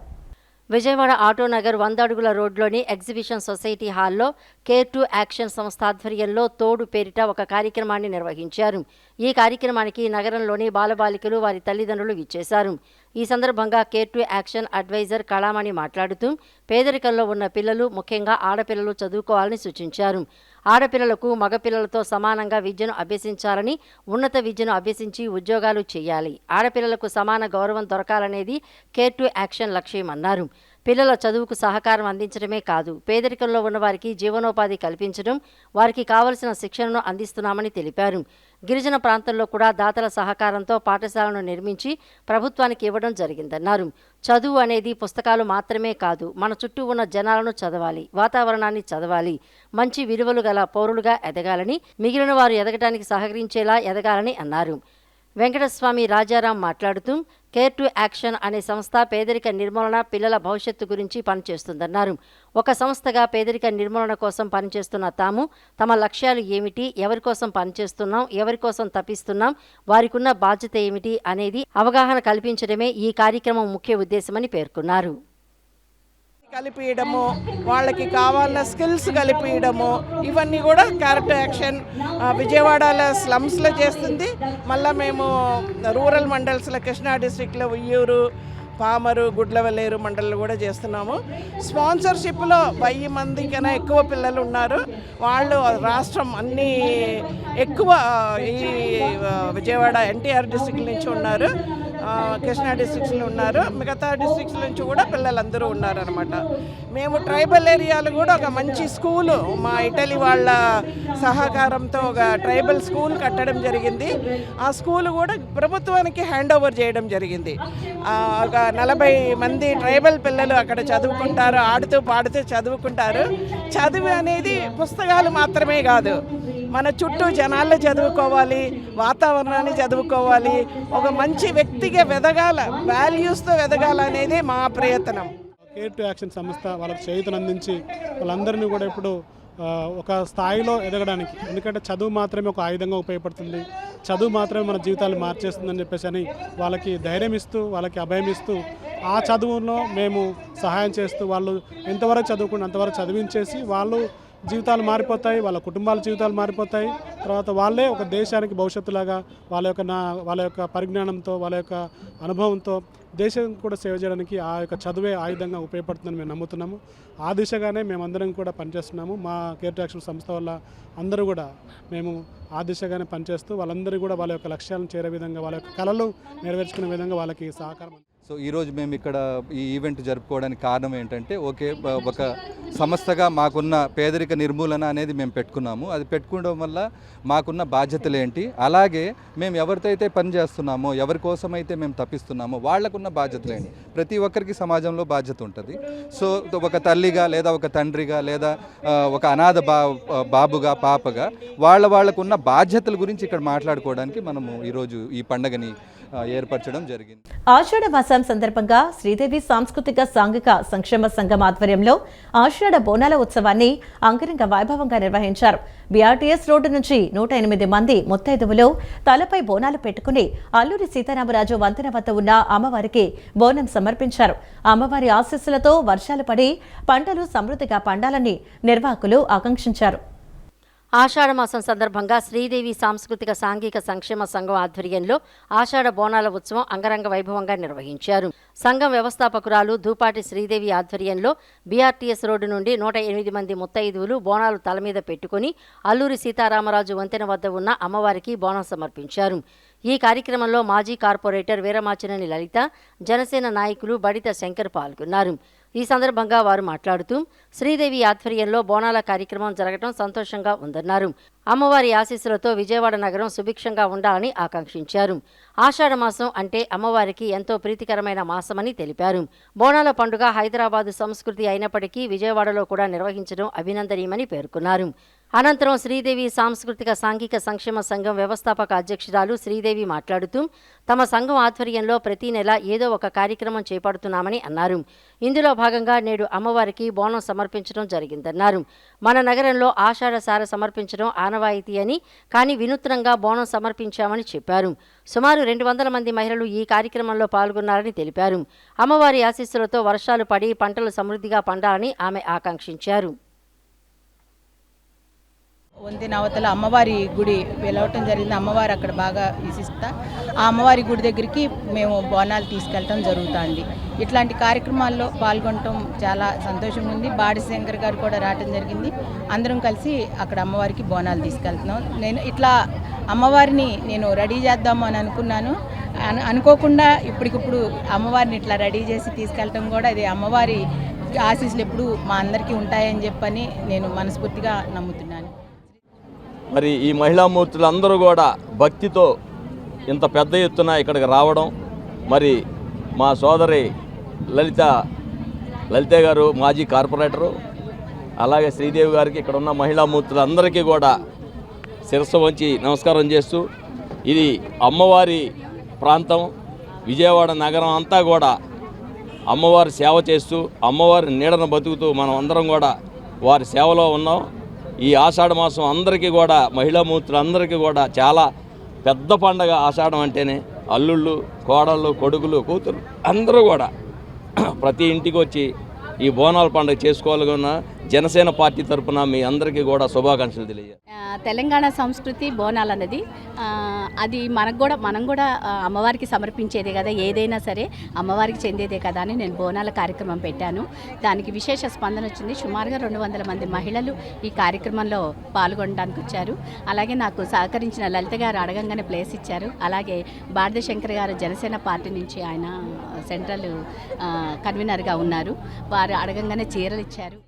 విజయవాడ ఆటోనగర్ 100 అడుగుల రోడ్లోని ఎగ్జిబిషన్ సొసైటీ హాల్లో కేర్ టు యాక్షన్ సంస్థ ఆధ్వర్యంలో తోడు పేరిట ఒక కార్యక్రమాన్ని నిర్వహించారు. ఈ కార్యక్రమానికి నగరంలోని బాలబాలికలు, వారి తల్లిదండ్రులు విచ్చేశారు. ఈ సందర్భంగా కేర్ టు యాక్షన్ అడ్వైజర్ కళామణి మాట్లాడుతూ పేదరికంలో ఉన్న పిల్లలు, ముఖ్యంగా ఆడపిల్లలు చదువుకోవాలని సూచించారు. ఆడపిల్లలకు మగపిల్లలతో సమానంగా విద్యను అభ్యసించాలని, ఉన్నత విద్యను అభ్యసించి ఉద్యోగాలు చేయాలి. ఆడపిల్లలకు సమాన గౌరవం దొరకాలనేది కేర్ టు యాక్షన్ లక్ష్యమన్నారు. పిల్లల చదువుకు సహకారం అందించడమే కాదు, పేదరికంలో ఉన్నవారికి జీవనోపాధి కల్పించడం, వారికి కావలసిన శిక్షణను అందిస్తున్నామని తెలిపారు. గిరిజన ప్రాంతంలో కూడా దాతల సహకారంతో పాఠశాలను నిర్మించి ప్రభుత్వానికి ఇవ్వడం జరిగిందన్నారు. చదువు అనేది పుస్తకాలు మాత్రమే కాదు, మన చుట్టూ ఉన్న జనాలను చదవాలి, వాతావరణాన్ని చదవాలి, మంచి విలువలు గల పౌరులుగా ఎదగాలని, మిగిలిన వారు ఎదగటానికి సహకరించేలా ఎదగాలని అన్నారు. వెంకటస్వామి రాజారాం మాట్లాడుతూ కేర్ టు యాక్షన్ అనే సంస్థ పేదరిక నిర్మూలన, పిల్లల భవిష్యత్తు గురించి పనిచేస్తుందన్నారు. ఒక సంస్థగా పేదరిక నిర్మూలన కోసం పనిచేస్తున్న తాము తమ లక్ష్యాలు ఏమిటి, ఎవరి కోసం పనిచేస్తున్నాం, ఎవరి కోసం తప్పిస్తున్నాం, వారికున్న బాధ్యత ఏమిటి అనేది అవగాహన కల్పించడమే ఈ కార్యక్రమం ముఖ్య ఉద్దేశమని పేర్కొన్నారు. కలిపియడము, వాళ్ళకి కావాలన్న స్కిల్స్ కలిపియడము, ఇవన్నీ కూడా క్యారెక్టర్ యాక్షన్ విజయవాడలో స్లమ్స్లో చేస్తుంది. మళ్ళీ మేము రూరల్ మండల్స్లో కృష్ణా డిస్ట్రిక్ట్లో ఉయ్యూరు, పామరు, గుడ్లవల్లేరు మండలం కూడా చేస్తున్నాము. స్పాన్సర్షిప్లో 1000 మంది కన్నా ఎక్కువ పిల్లలు ఉన్నారు. వాళ్ళు రాష్ట్రం అన్ని ఎక్కువ ఈ విజయవాడ ఎన్టీఆర్ డిస్ట్రిక్ట్ నుంచి ఉన్నారు, కృష్ణా డిస్ట్రిక్ట్స్లో ఉన్నారు, మిగతా డిస్ట్రిక్ట్స్ నుంచి కూడా పిల్లలందరూ ఉన్నారనమాట. మేము ట్రైబల్ ఏరియాలో కూడా ఒక మంచి స్కూలు మా ఇటలీ వాళ్ళ సహకారంతో ఒక ట్రైబల్ స్కూల్ కట్టడం జరిగింది. ఆ స్కూల్ కూడా ప్రభుత్వానికి హ్యాండ్ ఓవర్ చేయడం జరిగింది. ఒక 40 మంది ట్రైబల్ పిల్లలు అక్కడ చదువుకుంటారు, ఆడుతూ పాడుతూ చదువుకుంటారు. చదువు అనేది పుస్తకాలు మాత్రమే కాదు, మన చుట్టూ జనాల్లో చదువుకోవాలి, వాతావరణాన్ని చదువుకోవాలి, ఒక మంచి వ్యక్తిగా ఎదగాల, వాల్యూస్తో ఎదగాలనేది మా ప్రయత్నం. కేర్ టు యాక్షన్ సంస్థ వాళ్ళకి చేయూతను అందించి వాళ్ళందరినీ కూడా ఇప్పుడు ఒక స్థాయిలో ఎదగడానికి. ఎందుకంటే చదువు మాత్రమే ఒక ఆయుధంగా ఉపయోగపడుతుంది, చదువు మాత్రమే మన జీవితాలు మార్చేస్తుందని చెప్పేసి అని వాళ్ళకి ధైర్యం ఇస్తూ, వాళ్ళకి అభయం ఇస్తూ, ఆ చదువులో మేము సహాయం చేస్తూ, వాళ్ళు ఎంతవరకు చదువుకుంటే అంతవరకు చదివించేసి వాళ్ళు జీవితాలు మారిపోతాయి, వాళ్ళ కుటుంబాల జీవితాలు మారిపోతాయి. తర్వాత వాళ్ళే ఒక దేశానికి భవిష్యత్తులాగా వాళ్ళ యొక్క పరిజ్ఞానంతో, వాళ్ళ యొక్క అనుభవంతో దేశం కూడా సేవ చేయడానికి ఆ యొక్క చదువే ఆయుధంగా ఉపయోగపడుతుందని మేము నమ్ముతున్నాము. ఆ దిశగానే మేమందరం కూడా పనిచేస్తున్నాము. మా కేర్ టు యాక్షన్ సంస్థ వల్ల అందరూ కూడా మేము ఆ దిశగానే పనిచేస్తూ వాళ్ళందరూ కూడా వాళ్ళ యొక్క లక్ష్యాలను చేరే విధంగా, వాళ్ళ యొక్క కళలు నెరవేర్చుకునే విధంగా వాళ్ళకి సహకారం. సో ఈరోజు మేము ఇక్కడ ఈ ఈవెంట్ జరుపుకోవడానికి కారణం ఏంటంటే, ఒక సంస్థగా మాకున్న పేదరిక నిర్మూలన అనేది మేము పెట్టుకున్నాము. అది పెట్టుకోవడం వల్ల మాకున్న బాధ్యతలు ఏంటి, అలాగే మేము ఎవరితో అయితే పని చేస్తున్నామో, ఎవరి కోసమైతే మేము తప్పిస్తున్నామో వాళ్ళకున్న బాధ్యతలు ఏంటి. ప్రతి ఒక్కరికి సమాజంలో బాధ్యత ఉంటుంది. సో ఒక తల్లిగా, లేదా ఒక తండ్రిగా, లేదా ఒక అనాథ బాబుగా, పాపగా వాళ్ళకున్న బాధ్యతల గురించి ఇక్కడ మాట్లాడుకోవడానికి మనము ఈరోజు ఈ పండుగని ఏర్పరచడం జరిగింది. ఆషాఢ మాసం సందర్భంగా శ్రీదేవి సాంస్కృతిక సాంఘిక సంక్షేమ సంఘం ఆధ్వర్యంలో ఆషాఢ బోనాల ఉత్సవాన్ని అంగరంగ వైభవంగా నిర్వహించారు. బీఆర్టీఎస్ రోడ్డు నుంచి 108 మంది ముత్తైదువులు తలపై బోనాలు పెట్టుకుని అల్లూరి సీతారామరాజు వంతెన వద్ద ఉన్న అమ్మవారికి బోనం సమర్పించారు. అమ్మవారి ఆశీస్సులతో వర్షాలు పడి పంటలు సమృద్ధిగా పండాలని నిర్వాహకులు ఆకాంక్షించారు. ఆషాఢమాసం సందర్భంగా శ్రీదేవి సాంస్కృతిక సాంఘిక సంక్షేమ సంఘం ఆధ్వర్యంలో ఆషాఢ బోనాల ఉత్సవం అంగరంగ వైభవంగా నిర్వహించారు. సంఘం వ్యవస్థాపకురాలు ధూపాటి శ్రీదేవి ఆధ్వర్యంలో బీఆర్టీఎస్ రోడ్డు నుండి 108 మంది ముత్తైదువులు బోనాలు తల మీద పెట్టుకుని అల్లూరి సీతారామరాజు వంతెన వద్ద ఉన్న అమ్మవారికి బోనం సమర్పించారు. ఈ కార్యక్రమంలో మాజీ కార్పొరేటర్ వీరమాచినేని లలిత, జనసేన నాయకులు బడిత శంకర్ పాల్గొన్నారు. ఈ సందర్భంగా వారు మాట్లాడుతూ శ్రీదేవి ఆధ్వర్యంలో బోనాల కార్యక్రమం జరగడం సంతోషంగా ఉందన్నారు. అమ్మవారి ఆశీస్సులతో విజయవాడ నగరం సుభిక్షంగా ఉండాలని ఆకాంక్షించారు. ఆషాఢ మాసం అంటే అమ్మవారికి ఎంతో ప్రీతికరమైన మాసమని తెలిపారు. బోనాల పండుగ హైదరాబాదు సంస్కృతి అయినప్పటికీ విజయవాడలో కూడా నిర్వహించడం అభినందనీయమని పేర్కొన్నారు. అనంతరం శ్రీదేవి సాంస్కృతిక సాంఘిక సంక్షేమ సంఘం వ్యవస్థాపక అధ్యక్షురాలు శ్రీదేవి మాట్లాడుతూ తమ సంఘం ఆధ్వర్యంలో ప్రతి నెల ఏదో ఒక కార్యక్రమం చేపడుతున్నామని అన్నారు. ఇందులో భాగంగా నేడు అమ్మవారికి బోనం సమర్పించడం జరిగిందన్నారు. మన నగరంలో ఆషాఢ సార సమర్పించడం ఆనవాయితీ అని, కానీ వినూత్నంగా బోనం సమర్పించామని చెప్పారు. సుమారు 200 మంది మహిళలు ఈ కార్యక్రమంలో పాల్గొన్నారని తెలిపారు. అమ్మవారి ఆశీస్సులతో వర్షాలు పడి పంటలు సమృద్ధిగా పండాలని ఆమె ఆకాంక్షించారు. వంతెన అవతల అమ్మవారి గుడి వెళ్ళవటం జరిగింది. అమ్మవారు అక్కడ బాగా విశిష్ట. ఆ అమ్మవారి గుడి దగ్గరికి మేము బోనాలు తీసుకెళ్ళటం జరుగుతుంది. ఇట్లాంటి కార్యక్రమాల్లో పాల్గొనటం చాలా సంతోషంగా ఉంది. బాడి శంకర్ గారు కూడా రావటం జరిగింది. అందరం కలిసి అక్కడ అమ్మవారికి బోనాలు తీసుకెళ్తున్నాం. నేను ఇట్లా అమ్మవారిని రెడీ చేద్దాము అని అనుకున్నాను. అనుకోకుండా ఇప్పటికిప్పుడు అమ్మవారిని ఇట్లా రెడీ చేసి తీసుకెళ్ళటం కూడా ఇది అమ్మవారి ఆశీస్సులు ఎప్పుడు మా అందరికీ ఉంటాయని చెప్పని నేను మనస్ఫూర్తిగా నమ్ముతున్నాను. మరి ఈ మహిళామూర్తులు అందరూ కూడా భక్తితో ఇంత పెద్ద ఎత్తున ఇక్కడికి రావడం, మరి మా సోదరి లలిత గారు మాజీ కార్పొరేటరు, అలాగే శ్రీదేవి గారికి ఇక్కడ ఉన్న మహిళామూర్తులు అందరికీ కూడా శిరస్సు వంచి నమస్కారం చేస్తూ, ఇది అమ్మవారి ప్రాంతం. విజయవాడ నగరం అంతా కూడా అమ్మవారి సేవ చేస్తూ, అమ్మవారి నీడను బతుకుతూ మనం అందరం కూడా వారి సేవలో ఉన్నాం. ఈ ఆషాఢ మాసం అందరికీ కూడా, మహిళామూర్తులందరికీ కూడా చాలా పెద్ద పండగ. ఆషాఢం అంటేనే అల్లుళ్ళు, కోడళ్ళు, కొడుకులు, కూతురు అందరూ కూడా ప్రతి ఇంటికి వచ్చి ఈ బోనాల పండుగ చేసుకోవాలన్న జనసేన పార్టీ తరఫున మీ అందరికీ కూడా శుభాకాంక్షలు తెలియజేయాలి. తెలంగాణ సంస్కృతి బోనాలు అన్నది అది మనం కూడా అమ్మవారికి సమర్పించేదే కదా, ఏదైనా సరే అమ్మవారికి చెందేదే కదా అని నేను బోనాల కార్యక్రమం పెట్టాను. దానికి విశేష స్పందన వచ్చింది. సుమారుగా 200 మంది మహిళలు ఈ కార్యక్రమంలో పాల్గొనడానికి వచ్చారు. అలాగే నాకు సహకరించిన లలిత గారు అడగంగానే ప్లేస్ ఇచ్చారు. అలాగే బాడిద శంకర్ గారు జనసేన పార్టీ నుంచి ఆయన సెంట్రల్ కన్వీనర్గా ఉన్నారు. వారు అడగంగానే చీరలు ఇచ్చారు.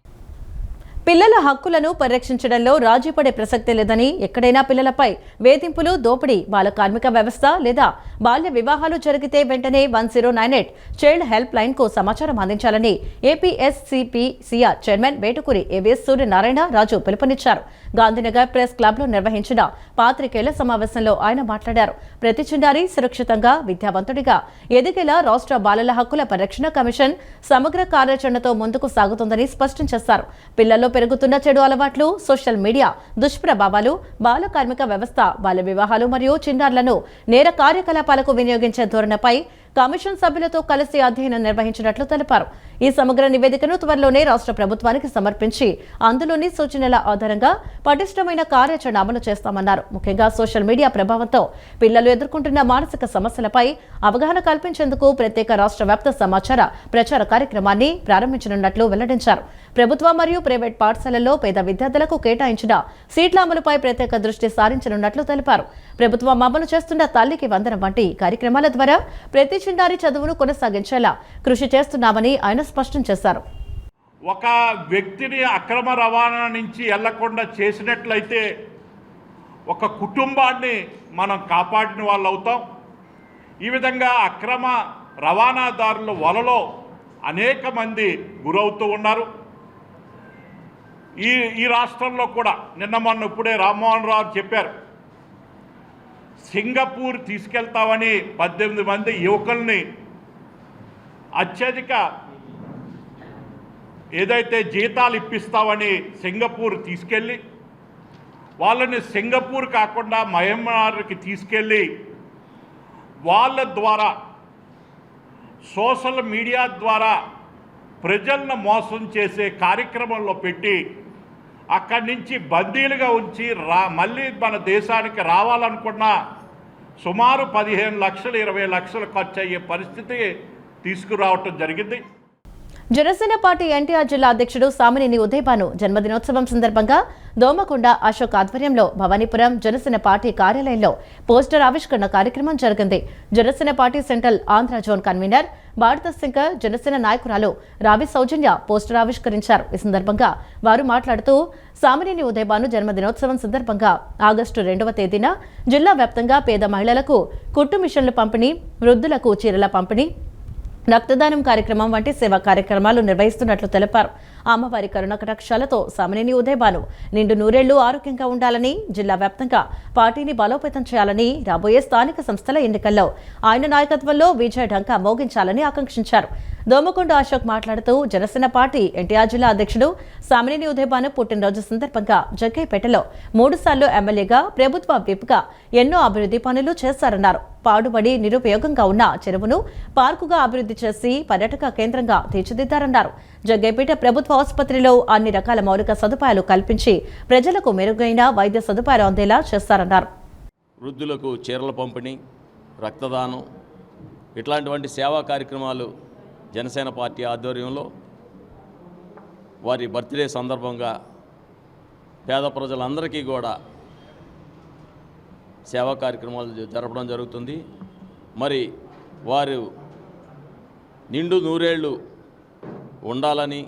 పిల్లల హక్కులను పరిరక్షించడంలో రాజీ పడే ప్రసక్తే లేదని, ఎక్కడైనా పిల్లలపై వేధింపులు, దోపిడీ, బాల కార్మిక వ్యవస్థ లేదా బాల్య వివాహాలు జరిగితే వెంటనే 1098 చైల్డ్ హెల్ప్ లైన్ కు సమాచారం అందించాలని ఏపీఎస్సీపీసీఆర్ చైర్మన్ వేటుకూరి ఏవీఎస్ సూర్యనారాయణ రాజు పిలుపునిచ్చారు. గాంధీనగర్ ప్రెస్ క్లబ్ లో నిర్వహించిన పాత్రికేయుల సమావేశంలో ఆయన మాట్లాడారు. ప్రతి చిన్నారి సురక్షితంగా, విద్యావంతుడిగా ఎదిగేలా రాష్ట్ర బాలల హక్కుల పరిరక్షణ కమిషన్ సమగ్ర కార్యాచరణతో ముందుకు సాగుతుందని స్పష్టం చేశారు. పిల్లల్లో పెరుగుతున్న చెడు అలవాట్లు, సోషల్ మీడియా దుష్ప్రభావాలు, బాల కార్మిక వ్యవస్థ, బాల్య వివాహాలు మరియు చిన్నారులను నేర కార్యకలాపాలకు వినియోగించే ధోరణిపై కమిషన్ సభ్యులతో కలిసి అధ్యయనం నిర్వహించినట్లు తెలిపారు. ఈ సమగ్ర నివేదికను త్వరలోనే రాష్ట్ర ప్రభుత్వానికి సమర్పించి అందులోని సూచనల ఆధారంగా పటిష్టమైన కార్యాచరణ అమలు చేస్తామన్నారు. ముఖ్యంగా సోషల్ మీడియా ప్రభావంతో పిల్లలు ఎదుర్కొంటున్న మానసిక సమస్యలపై అవగాహన కల్పించేందుకు ప్రత్యేక రాష్ట్ర వ్యాప్త సమాచార ప్రచార కార్యక్రమాన్ని ప్రారంభించనున్నట్లు వెల్లడించారు. ప్రభుత్వ మరియు ప్రైవేట్ పాఠశాలల్లో పేద విద్యార్థులకు కేటాయించిన సీట్ల అమలుపై ప్రత్యేక దృష్టి సారించనున్నట్లు తెలిపారు. ప్రభుత్వం అమలు చేస్తున్న తల్లికి వందనం వంటి కార్యక్రమాల ద్వారా ప్రతి చిన్నారి చదువును కొనసాగించేలా కృషి చేస్తున్నామని ఆయన స్పష్టం చేశారు. ఒక వ్యక్తిని అక్రమ రవాణా నుంచి వెళ్లకుండా చేసినట్లయితే ఒక కుటుంబాన్ని మనం కాపాడిన వాళ్ళు అవుతాం. ఈ విధంగా అక్రమ రవాణాదారుల వలలో అనేక మంది గురవుతూ ఉన్నారు. ఈ రాష్ట్రంలో కూడా నిన్న మొన్న ఇప్పుడే రామ్మోహన్ రావు చెప్పారు, సింగపూర్ తీసుకెళ్తామని 18 మంది యువకుల్ని అత్యధిక ఏదైతే జీతాలు ఇప్పిస్తామని సింగపూర్ తీసుకెళ్ళి వాళ్ళని సింగపూర్ కాకుండా మయన్మార్కి తీసుకెళ్ళి వాళ్ళ ద్వారా సోషల్ మీడియా ద్వారా ప్రజలను మోసం చేసే కార్యక్రమంలో పెట్టి అక్కడి నుంచి బందీలుగా ఉంచి మళ్ళీ మన దేశానికి రావాలనుకున్న సుమారు 15 లక్షలు 20 లక్షలు ఖర్చు అయ్యే పరిస్థితి తీసుకురావటం జరిగింది. జనసేన పార్టీ ఎన్టీఆర్ జిల్లా అధ్యక్షుడు సామినేని ఉదయభాను జన్మదినోత్సవం సందర్భంగా దోమకొండ అశోక్ ఆధ్వర్యంలో భవానీపురం జనసేన పార్టీ కార్యాలయంలో పోస్టర్ ఆవిష్కరణ కార్యక్రమం జరిగింది. Janasena party central Andhra zone convener భారత శంకర్, జనసేన నాయకురాలు రావి సౌజన్య పోస్టర్ ఆవిష్కరించారు. ఈ సందర్భంగా వారు మాట్లాడుతూ సామినేని ఉదయభాను జన్మదినోత్సవం సందర్భంగా ఆగస్టు 2వ తేదీన జిల్లా వ్యాప్తంగా పేద మహిళలకు కుట్టు మిషన్లు పంపిణీ, వృద్ధులకు చీరల పంపిణీ, రక్తదానం కార్యక్రమం వంటి సేవా కార్యక్రమాలు నిర్వహిస్తున్నట్లు తెలిపారు. అమ్మవారి కరుణ కటాక్షాలతో సామినేని ఉదయభాను నిండు నూరేళ్లు ఆరోగ్యంగా ఉండాలని, జిల్లా వ్యాప్తంగా పార్టీని బలోపేతం చేయాలని, రాబోయే స్థానిక సంస్థల ఎన్నికల్లో ఆయన నాయకత్వంలో విజయ ఢంకా మోగించాలని ఆకాంక్షించారు. దోమకొండ అశోక్ మాట్లాడుతూ జనసేన పార్టీ ఎన్టీఆర్ జిల్లా అధ్యక్షుడు సామినేని ఉదయభాను పుట్టినరోజు సందర్భంగా జగ్గైపేటలో 3 సార్లు ఎమ్మెల్యేగా, ప్రభుత్వ విప్గా ఎన్నో అభివృద్ధి పనులు చేశారన్నారు. పాడుబడి నిరుపయోగంగా ఉన్న చెరువును పార్కుగా అభివృద్ధి చేసి పర్యాటక కేంద్రంగా తీర్చిదిద్దారన్నారు. జగ్గైపేట ప్రభుత్వ ఆసుపత్రిలో అన్ని రకాల మౌలిక సదుపాయాలు కల్పించి ప్రజలకు మెరుగైన వైద్య సదుపాయాలు అందేలా చేస్తారన్నారు. వృద్ధులకు చీరల పంపిణీ, రక్తదానం ఇట్లాంటి సేవా కార్యక్రమాలు జనసేన పార్టీ ఆధ్వర్యంలో వారి బర్త్డే సందర్భంగా పేద ప్రజలందరికీ కూడా సేవా కార్యక్రమాలు జరపడం జరుగుతుంది. మరి వారు నిండు నూరేళ్లు ఉండాలని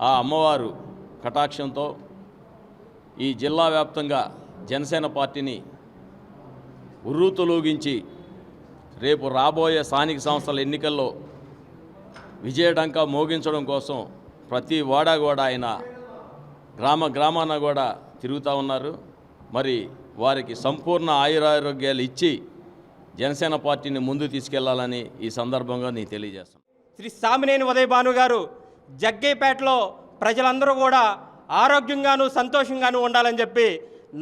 ఆ అమ్మవారు కటాక్షంతో ఈ జిల్లా వ్యాప్తంగా జనసేన పార్టీని ఉర్రూతలూగించి రేపు రాబోయే స్థానిక సంస్థల ఎన్నికల్లో విజయడంకా మోగించడం కోసం ప్రతి వాడా కూడా ఆయన గ్రామాన కూడా తిరుగుతూ ఉన్నారు. మరి వారికి సంపూర్ణ ఆయురారోగ్యాలు ఇచ్చి జనసేన పార్టీని ముందు తీసుకెళ్లాలని ఈ సందర్భంగా నేను తెలియజేస్తాను. శ్రీ సామినేని ఉదయభాను గారు జగ్గైపేటలో ప్రజలందరూ కూడా ఆరోగ్యంగాను సంతోషంగాను ఉండాలని చెప్పి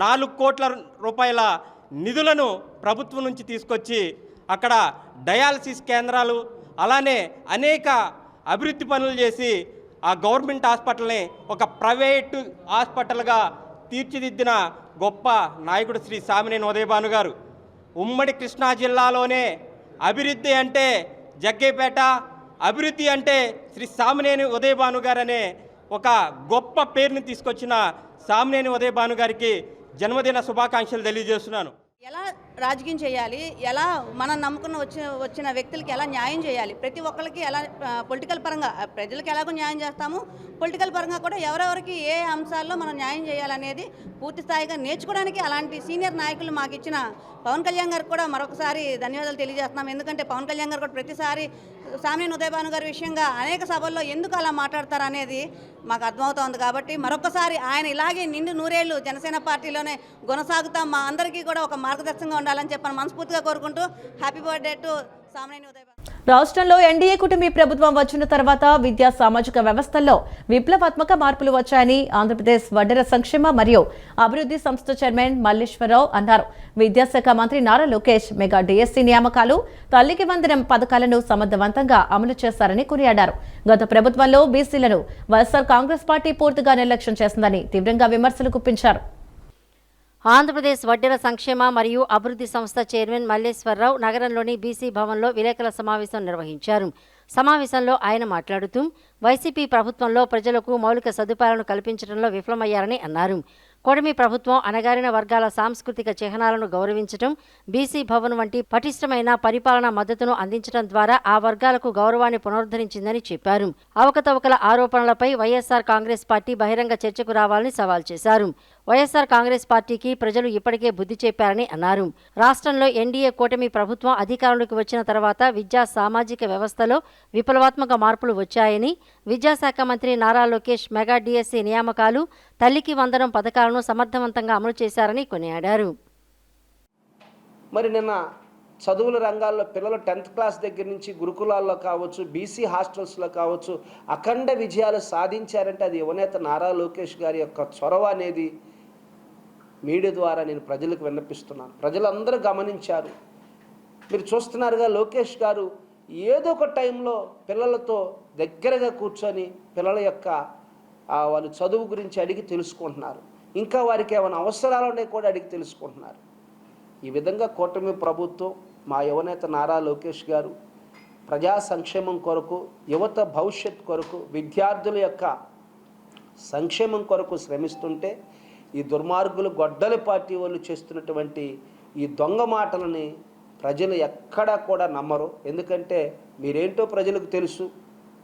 4 కోట్ల రూపాయల నిధులను ప్రభుత్వం నుంచి తీసుకొచ్చి అక్కడ డయాలసిస్ కేంద్రాలు అలానే అనేక అభివృద్ధి పనులు చేసి ఆ గవర్నమెంట్ హాస్పిటల్ని ఒక ప్రైవేటు హాస్పిటల్గా తీర్చిదిద్దిన గొప్ప నాయకుడు శ్రీ సామినేని ఉదయభాను గారు. ఉమ్మడి కృష్ణా జిల్లాలోనే అభివృద్ధి అంటే జగ్గైపేట, అభివృద్ధి అంటే శ్రీ సామినేని ఉదయభాను గారు అనే ఒక గొప్ప పేరుని తీసుకొచ్చిన సామినేని ఉదయభాను గారికి జన్మదిన శుభాకాంక్షలు తెలియజేస్తున్నాను. ఎలా రాజకీయం చేయాలి, ఎలా మనం నమ్ముకున్న వచ్చిన వ్యక్తులకి ఎలా న్యాయం చేయాలి, ప్రతి ఒక్కరికి ఎలా పొలిటికల్ పరంగా ప్రజలకు ఎలాగో న్యాయం చేస్తాము, పొలిటికల్ పరంగా కూడా ఎవరెవరికి ఏ అంశాల్లో మనం న్యాయం చేయాలనేది పూర్తి స్థాయిగా నేర్చుకోవడానికి అలాంటి సీనియర్ నాయకులు మాకు ఇచ్చిన పవన్ కళ్యాణ్ గారికి కూడా మరొకసారి ధన్యవాదాలు తెలియజేస్తున్నాం. ఎందుకంటే పవన్ కళ్యాణ్ గారు కూడా ప్రతిసారి సామినేని ఉదయభాను గారి విషయంగా అనేక సభల్లో ఎందుకు అలా మాట్లాడతారు అనేది మాకు అర్థమవుతోంది. కాబట్టి మరొకసారి ఆయన ఇలాగే నిండు నూరేళ్లు జనసేన పార్టీలోనే కొనసాగుతాం, మా అందరికీ కూడా ఒక మార్గదర్శకంగా ఉండాలని చెప్పని మనస్ఫూర్తిగా కోరుకుంటూ హ్యాపీ బర్త్డే టు సామాన్య ఉదయ. రాష్ట్రంలో ఎన్డీఏ కూటమి ప్రభుత్వం వచ్చిన తర్వాత విద్యా సామాజిక వ్యవస్థల్లో విప్లవాత్మక మార్పులు వచ్చాయని ఆంధ్రప్రదేశ్ వడ్డెర సంక్షేమ మరియు అభివృద్ధి సంస్థ చైర్మన్ మల్లేశ్వరరావు అన్నారు. విద్యాశాఖ మంత్రి నారా లోకేష్ మెగా డిఎస్సీ నియామకాలు, తల్లికి వందనం పథకాలను సమర్థవంతంగా అమలు చేశారని కొనియాడారు. గత ప్రభుత్వంలో బీసీలను వైఎస్ఆర్ కాంగ్రెస్ పార్టీ పూర్తిగా నిర్లక్ష్యం చేసిందని తీవ్రంగా విమర్శలు గుప్పించారు. ఆంధ్రప్రదేశ్ వడ్డెర సంక్షేమ మరియు అభివృద్ధి సంస్థ చైర్మన్ మల్లేశ్వరరావు నగరంలోని బీసీ భవన్లో విలేకరుల సమావేశం నిర్వహించారు. సమావేశంలో ఆయన మాట్లాడుతూ వైసీపీ ప్రభుత్వంలో ప్రజలకు మౌలిక సదుపాయాలను కల్పించడంలో విఫలమయ్యారని అన్నారు. కూటమి ప్రభుత్వం అణగారిన వర్గాల సాంస్కృతిక చిహ్నాలను గౌరవించడం, బీసీ భవన్ వంటి పటిష్టమైన పరిపాలనా మద్దతును అందించడం ద్వారా ఆ వర్గాలకు గౌరవాన్ని పునరుద్ధరించిందని చెప్పారు. అవకతవకల ఆరోపణలపై వైఎస్ఆర్ కాంగ్రెస్ పార్టీ బహిరంగ చర్చకు రావాలని సవాల్ చేశారు. వైఎస్ఆర్ కాంగ్రెస్ పార్టీకి ప్రజలు ఇప్పటికే బుద్ధి చెప్పారని అన్నారు. రాష్ట్రంలో ఎన్డీఏ కూటమి ప్రభుత్వం అధికారంలోకి వచ్చిన తర్వాత విద్యా సామాజిక వ్యవస్థలో విప్లవాత్మక మార్పులు వచ్చాయని, విద్యాశాఖ మంత్రి నారా లోకేష్ మెగా డిఎస్సీ నియామకాలు, తల్లికి వందనం పథకాలను సమర్థవంతంగా అమలు చేశారని కొనియాడారు. మరి నిన్న చదువుల రంగాల్లో పిల్లలు 10th క్లాస్ దగ్గర నుంచి గురుకులాల్లో కావచ్చు, బీసీ హాస్టల్స్లో కావచ్చు అఖండ విజయాలు సాధించారంటే అది యువనేత నారా లోకేష్ గారి యొక్క చొరవ అనేది మీడియా ద్వారా నేను ప్రజలకు విన్నపిస్తున్నాను. ప్రజలందరూ గమనించారు. మీరు చూస్తున్నారుగా, లోకేష్ గారు ఏదో ఒక టైంలో పిల్లలతో దగ్గరగా కూర్చొని పిల్లల యొక్క వాళ్ళు చదువు గురించి అడిగి తెలుసుకుంటున్నారు. ఇంకా వారికి ఏమైనా అవసరాలు ఉన్నాయి కూడా అడిగి తెలుసుకుంటున్నారు. ఈ విధంగా కూటమి ప్రభుత్వం, మా యువనేత నారా లోకేష్ గారు ప్రజా సంక్షేమం కొరకు, యువత భవిష్యత్ కొరకు, విద్యార్థుల యొక్క సంక్షేమం కొరకు శ్రమిస్తుంటే ఈ దుర్మార్గులు గొడ్డల పార్టీ వాళ్ళు చేస్తున్నటువంటి ఈ దొంగ మాటలని ప్రజలు ఎక్కడా కూడా నమ్మరు. ఎందుకంటే మీరేంటో ప్రజలకు తెలుసు.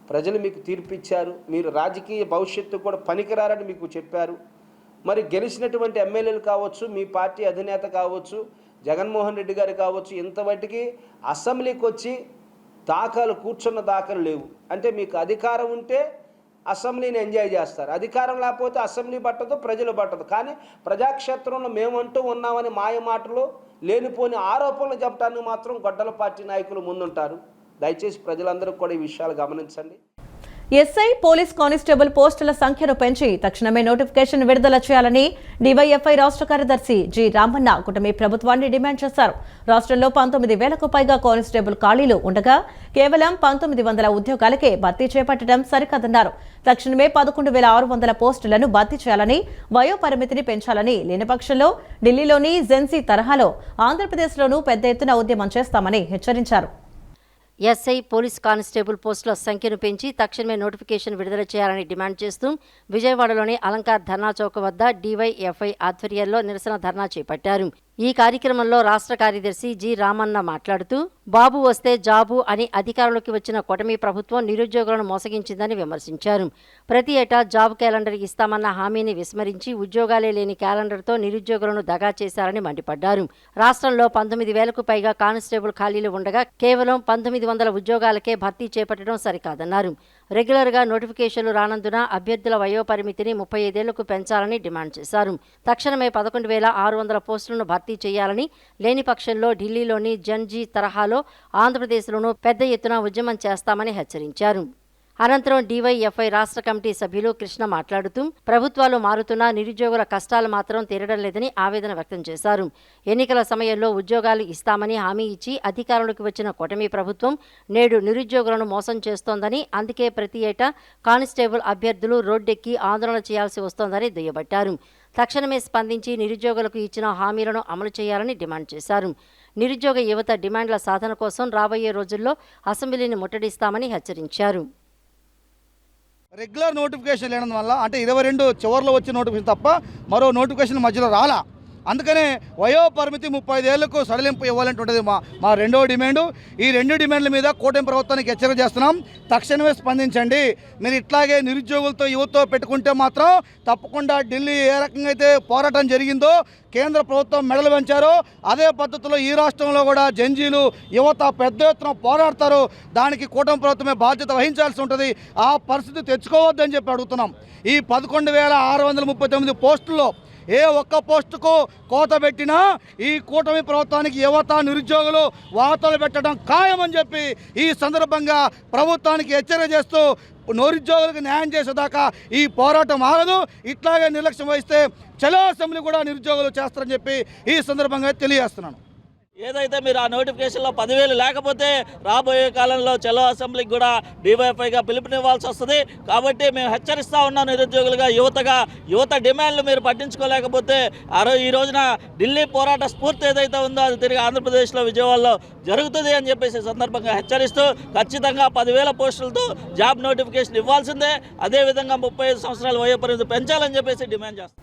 ప్రజలు మీకు తీర్పిచ్చారు. మీరు రాజకీయ భవిష్యత్తు కూడా పనికిరారని మీకు చెప్పారు. మరి గెలిచినటువంటి ఎమ్మెల్యేలు కావచ్చు, మీ పార్టీ అధినేత కావచ్చు, జగన్మోహన్ రెడ్డి గారు కావచ్చు, ఇంతవరకు అసెంబ్లీకి వచ్చి కూర్చున్న దాఖలు లేవు. అంటే మీకు అధికారం ఉంటే అసెంబ్లీని ఎంజాయ్ చేస్తారు, అధికారం లేకపోతే అసెంబ్లీ పట్టదు, ప్రజలు పట్టదు. కానీ ప్రజాక్షేత్రంలో మేమంటూ ఉన్నామని మాయ మాటలు, లేనిపోని ఆరోపణలు చెప్పడానికి మాత్రం గొడ్డల పార్టీ నాయకులు ముందుంటారు. దయచేసి ప్రజలందరూ కూడా ఈ విషయాలు గమనించండి. ఎస్ఐ, పోలీస్ కానిస్టేబుల్ పోస్టుల సంఖ్యను పెంచి తక్షణమే నోటిఫికేషన్ విడుదల చేయాలని డివైఎఫ్ఐ రాష్ట్ర కార్యదర్శి జి రామన్న కూటమి ప్రభుత్వాన్ని డిమాండ్ చేశారు. రాష్ట్రంలో 19,000కు పైగా కానిస్టేబుల్ ఖాళీలు ఉండగా కేవలం 1900 ఉద్యోగాలకే భర్తీ చేపట్టడం సరికాదన్నారు. తక్షణమే 11,600 పోస్టులను భర్తీ చేయాలని, వయో పరిమితిని పెంచాలని, లేని పక్షంలో ఢిల్లీలోని జెన్సీ తరహాలో ఆంధ్రప్రదేశ్లోనూ పెద్ద ఎత్తున ఉద్యమం చేస్తామని హెచ్చరించారు. ఎస్ఐ, పోలీస్ కానిస్టేబుల్ పోస్టుల సంఖ్యను పెంచి తక్షణమే నోటిఫికేషన్ విడుదల చేయాలని డిమాండ్ చేస్తూ విజయవాడలోని అలంకార్ ధర్నా చౌక్ వద్ద డివైఎఫ్ఐ ఆధ్వర్యంలో నిరసన ధర్నా చేపట్టారు. ఈ కార్యక్రమంలో రాష్ట్ర కార్యదర్శి జి రామన్న మాట్లాడుతూ బాబు వస్తే జాబు అని అధికారంలోకి వచ్చిన కూటమి ప్రభుత్వం నిరుద్యోగులను మోసగించిందని విమర్శించారు. ప్రతి ఏటా జాబ్ క్యాలెండర్ ఇస్తామన్న హామీని విస్మరించి ఉద్యోగాలే లేని క్యాలెండర్తో నిరుద్యోగులను దగా చేశారని మండిపడ్డారు. రాష్ట్రంలో 19,000కు పైగా కానిస్టేబుల్ ఖాళీలు ఉండగా కేవలం 1900 ఉద్యోగాలకే భర్తీ చేపట్టడం సరికాదన్నారు. రెగ్యులర్గా నోటిఫికేషన్లు రానందున అభ్యర్థుల వయోపరిమితిని 35 ఏళ్లకు పెంచాలని డిమాండ్ చేశారు. తక్షణమే 11,600 పోస్టులను భర్తీ చేయాలని, లేని పక్షంలో ఢిల్లీలోని జన్జీ తరహాలో ఆంధ్రప్రదేశ్లోనూ పెద్ద ఎత్తున ఉద్యమం చేస్తామని హెచ్చరించారు. అనంతరం డివైఎఫ్ఐ రాష్ట్ర కమిటీ సభ్యులు కృష్ణ మాట్లాడుతూ ప్రభుత్వాలు మారుతున్నా నిరుద్యోగుల కష్టాలు మాత్రం తీరడం లేదని ఆవేదన వ్యక్తం చేశారు. ఎన్నికల సమయంలో ఉద్యోగాలు ఇస్తామని హామీ ఇచ్చి అధికారంలోకి వచ్చిన కూటమి ప్రభుత్వం నేడు నిరుద్యోగులను మోసం చేస్తోందని, అందుకే ప్రతి ఏటా కానిస్టేబుల్ అభ్యర్థులు రోడ్డెక్కి ఆందోళన చేయాల్సి వస్తోందని దుయ్యబట్టారు. తక్షణమే స్పందించి నిరుద్యోగులకు ఇచ్చిన హామీలను అమలు చేయాలని డిమాండ్ చేశారు. నిరుద్యోగ యువత డిమాండ్ల సాధన కోసం రాబోయే రోజుల్లో అసెంబ్లీని ముట్టడిస్తామని హెచ్చరించారు. రెగ్యులర్ నోటిఫికేషన్ లేడం వల్ల, అంటే 22 చివరిలో వచ్చే నోటిఫికేషన్ తప్ప మరో నోటిఫికేషన్ మధ్యలో రాలా. అందుకనే వయో పరిమితి 35 ఏళ్లకు సడలింపు ఇవ్వాలంటుంటుంది మా రెండో డిమాండు. ఈ 2 డిమాండ్ల మీద కూటమి ప్రభుత్వానికి హెచ్చరిక చేస్తున్నాం. తక్షణమే స్పందించండి. మీరు ఇట్లాగే నిరుద్యోగులతో యువతతో పెట్టుకుంటే మాత్రం తప్పకుండా ఢిల్లీ ఏ రకంగా అయితే పోరాటం జరిగిందో, కేంద్ర ప్రభుత్వం మెడలు పెంచారో అదే పద్ధతిలో ఈ రాష్ట్రంలో కూడా జంజీలు యువత పెద్ద ఎత్తున పోరాడతారు. దానికి కూటమి ప్రభుత్వమే బాధ్యత వహించాల్సి ఉంటుంది. ఆ పరిస్థితి తెచ్చుకోవద్దని చెప్పి అడుగుతున్నాం. ఈ 11,639 పోస్టుల్లో ఏ ఒక్క పోస్టుకు కోత పెట్టినా ఈ కూటమి ప్రభుత్వానికి యువత నిరుద్యోగులు వార్తలు పెట్టడం ఖాయమని చెప్పి ఈ సందర్భంగా ప్రభుత్వానికి హెచ్చరిక చేస్తూ నిరుద్యోగులకు న్యాయం చేసేదాకా ఈ పోరాటం ఆగదు. ఇట్లాగే నిర్లక్ష్యం వహిస్తే చలో అసెంబ్లీ కూడా నిరుద్యోగులు చేస్తారని చెప్పి ఈ సందర్భంగా తెలియజేస్తున్నాను. ఏదైతే మీరు ఆ నోటిఫికేషన్లో 10,000 లేకపోతే రాబోయే కాలంలో చలో అసెంబ్లీకి కూడా డివైఎఫ్ఐగా పిలుపునివ్వాల్సి వస్తుంది. కాబట్టి మేము హెచ్చరిస్తూ ఉన్నాం నిరుద్యోగులుగా, యువత డిమాండ్లు మీరు పట్టించుకోలేకపోతే ఈ రోజున ఢిల్లీ పోరాట స్ఫూర్తి ఏదైతే ఉందో అది తిరిగి ఆంధ్రప్రదేశ్లో విజయవాడలో జరుగుతుంది అని చెప్పేసి సందర్భంగా హెచ్చరిస్తూ ఖచ్చితంగా 10,000 పోస్టులతో జాబ్ నోటిఫికేషన్ ఇవ్వాల్సిందే. అదేవిధంగా 35 సంవత్సరాల వయోపరిమితి పెంచాలని చెప్పేసి డిమాండ్ చేస్తాం.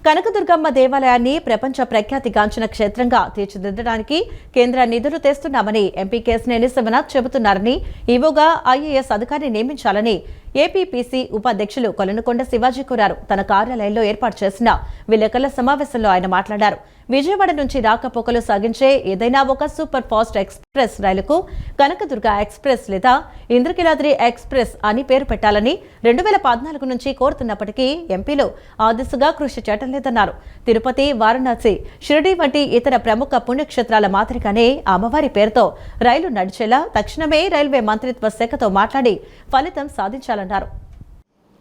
కనకదుర్గమ్మ దేవాలయాన్ని ప్రపంచ ప్రఖ్యాతిగాంచిన క్షేత్రంగా తీర్చిదిద్దడానికి కేంద్ర నిధులు తెస్తున్నామని ఎంపీ కేశినేని శివనాథ్ చెబుతున్నారని, ఈవోగా ఐఏఎస్ అధికారిని నియమించాలని ఏపీపీసీ ఉపాధ్యక్షులు కొలనుకొండ శివాజీ కోరారు. తన కార్యాలయంలో ఏర్పాటు చేసిన విలేకరుల సమావేశంలో ఆయన మాట్లాడారు. విజయవాడ నుంచి రాకపోకలు సాగించే ఏదైనా ఒక సూపర్ ఫాస్ట్ ఎక్స్ప్రెస్ రైలుకు కనకదుర్గ ఎక్స్ప్రెస్ లేదా ఇంద్రకీలాద్రి ఎక్స్ప్రెస్ అని పేరు పెట్టాలని 2014 నుంచి కోరుతున్నప్పటికీ ఎంపీలు ఆ దిశగా కృషి చేయడం లేదన్నారు. తిరుపతి, వారణాసి, షిరిడి వంటి ఇతర ప్రముఖ పుణ్యక్షేత్రాల మాదిరిగానే అమ్మవారి పేరుతో రైలు నడిచేలా తక్షణమే రైల్వే మంత్రిత్వ శాఖతో మాట్లాడి ఫలితం సాధించాలన్నారు.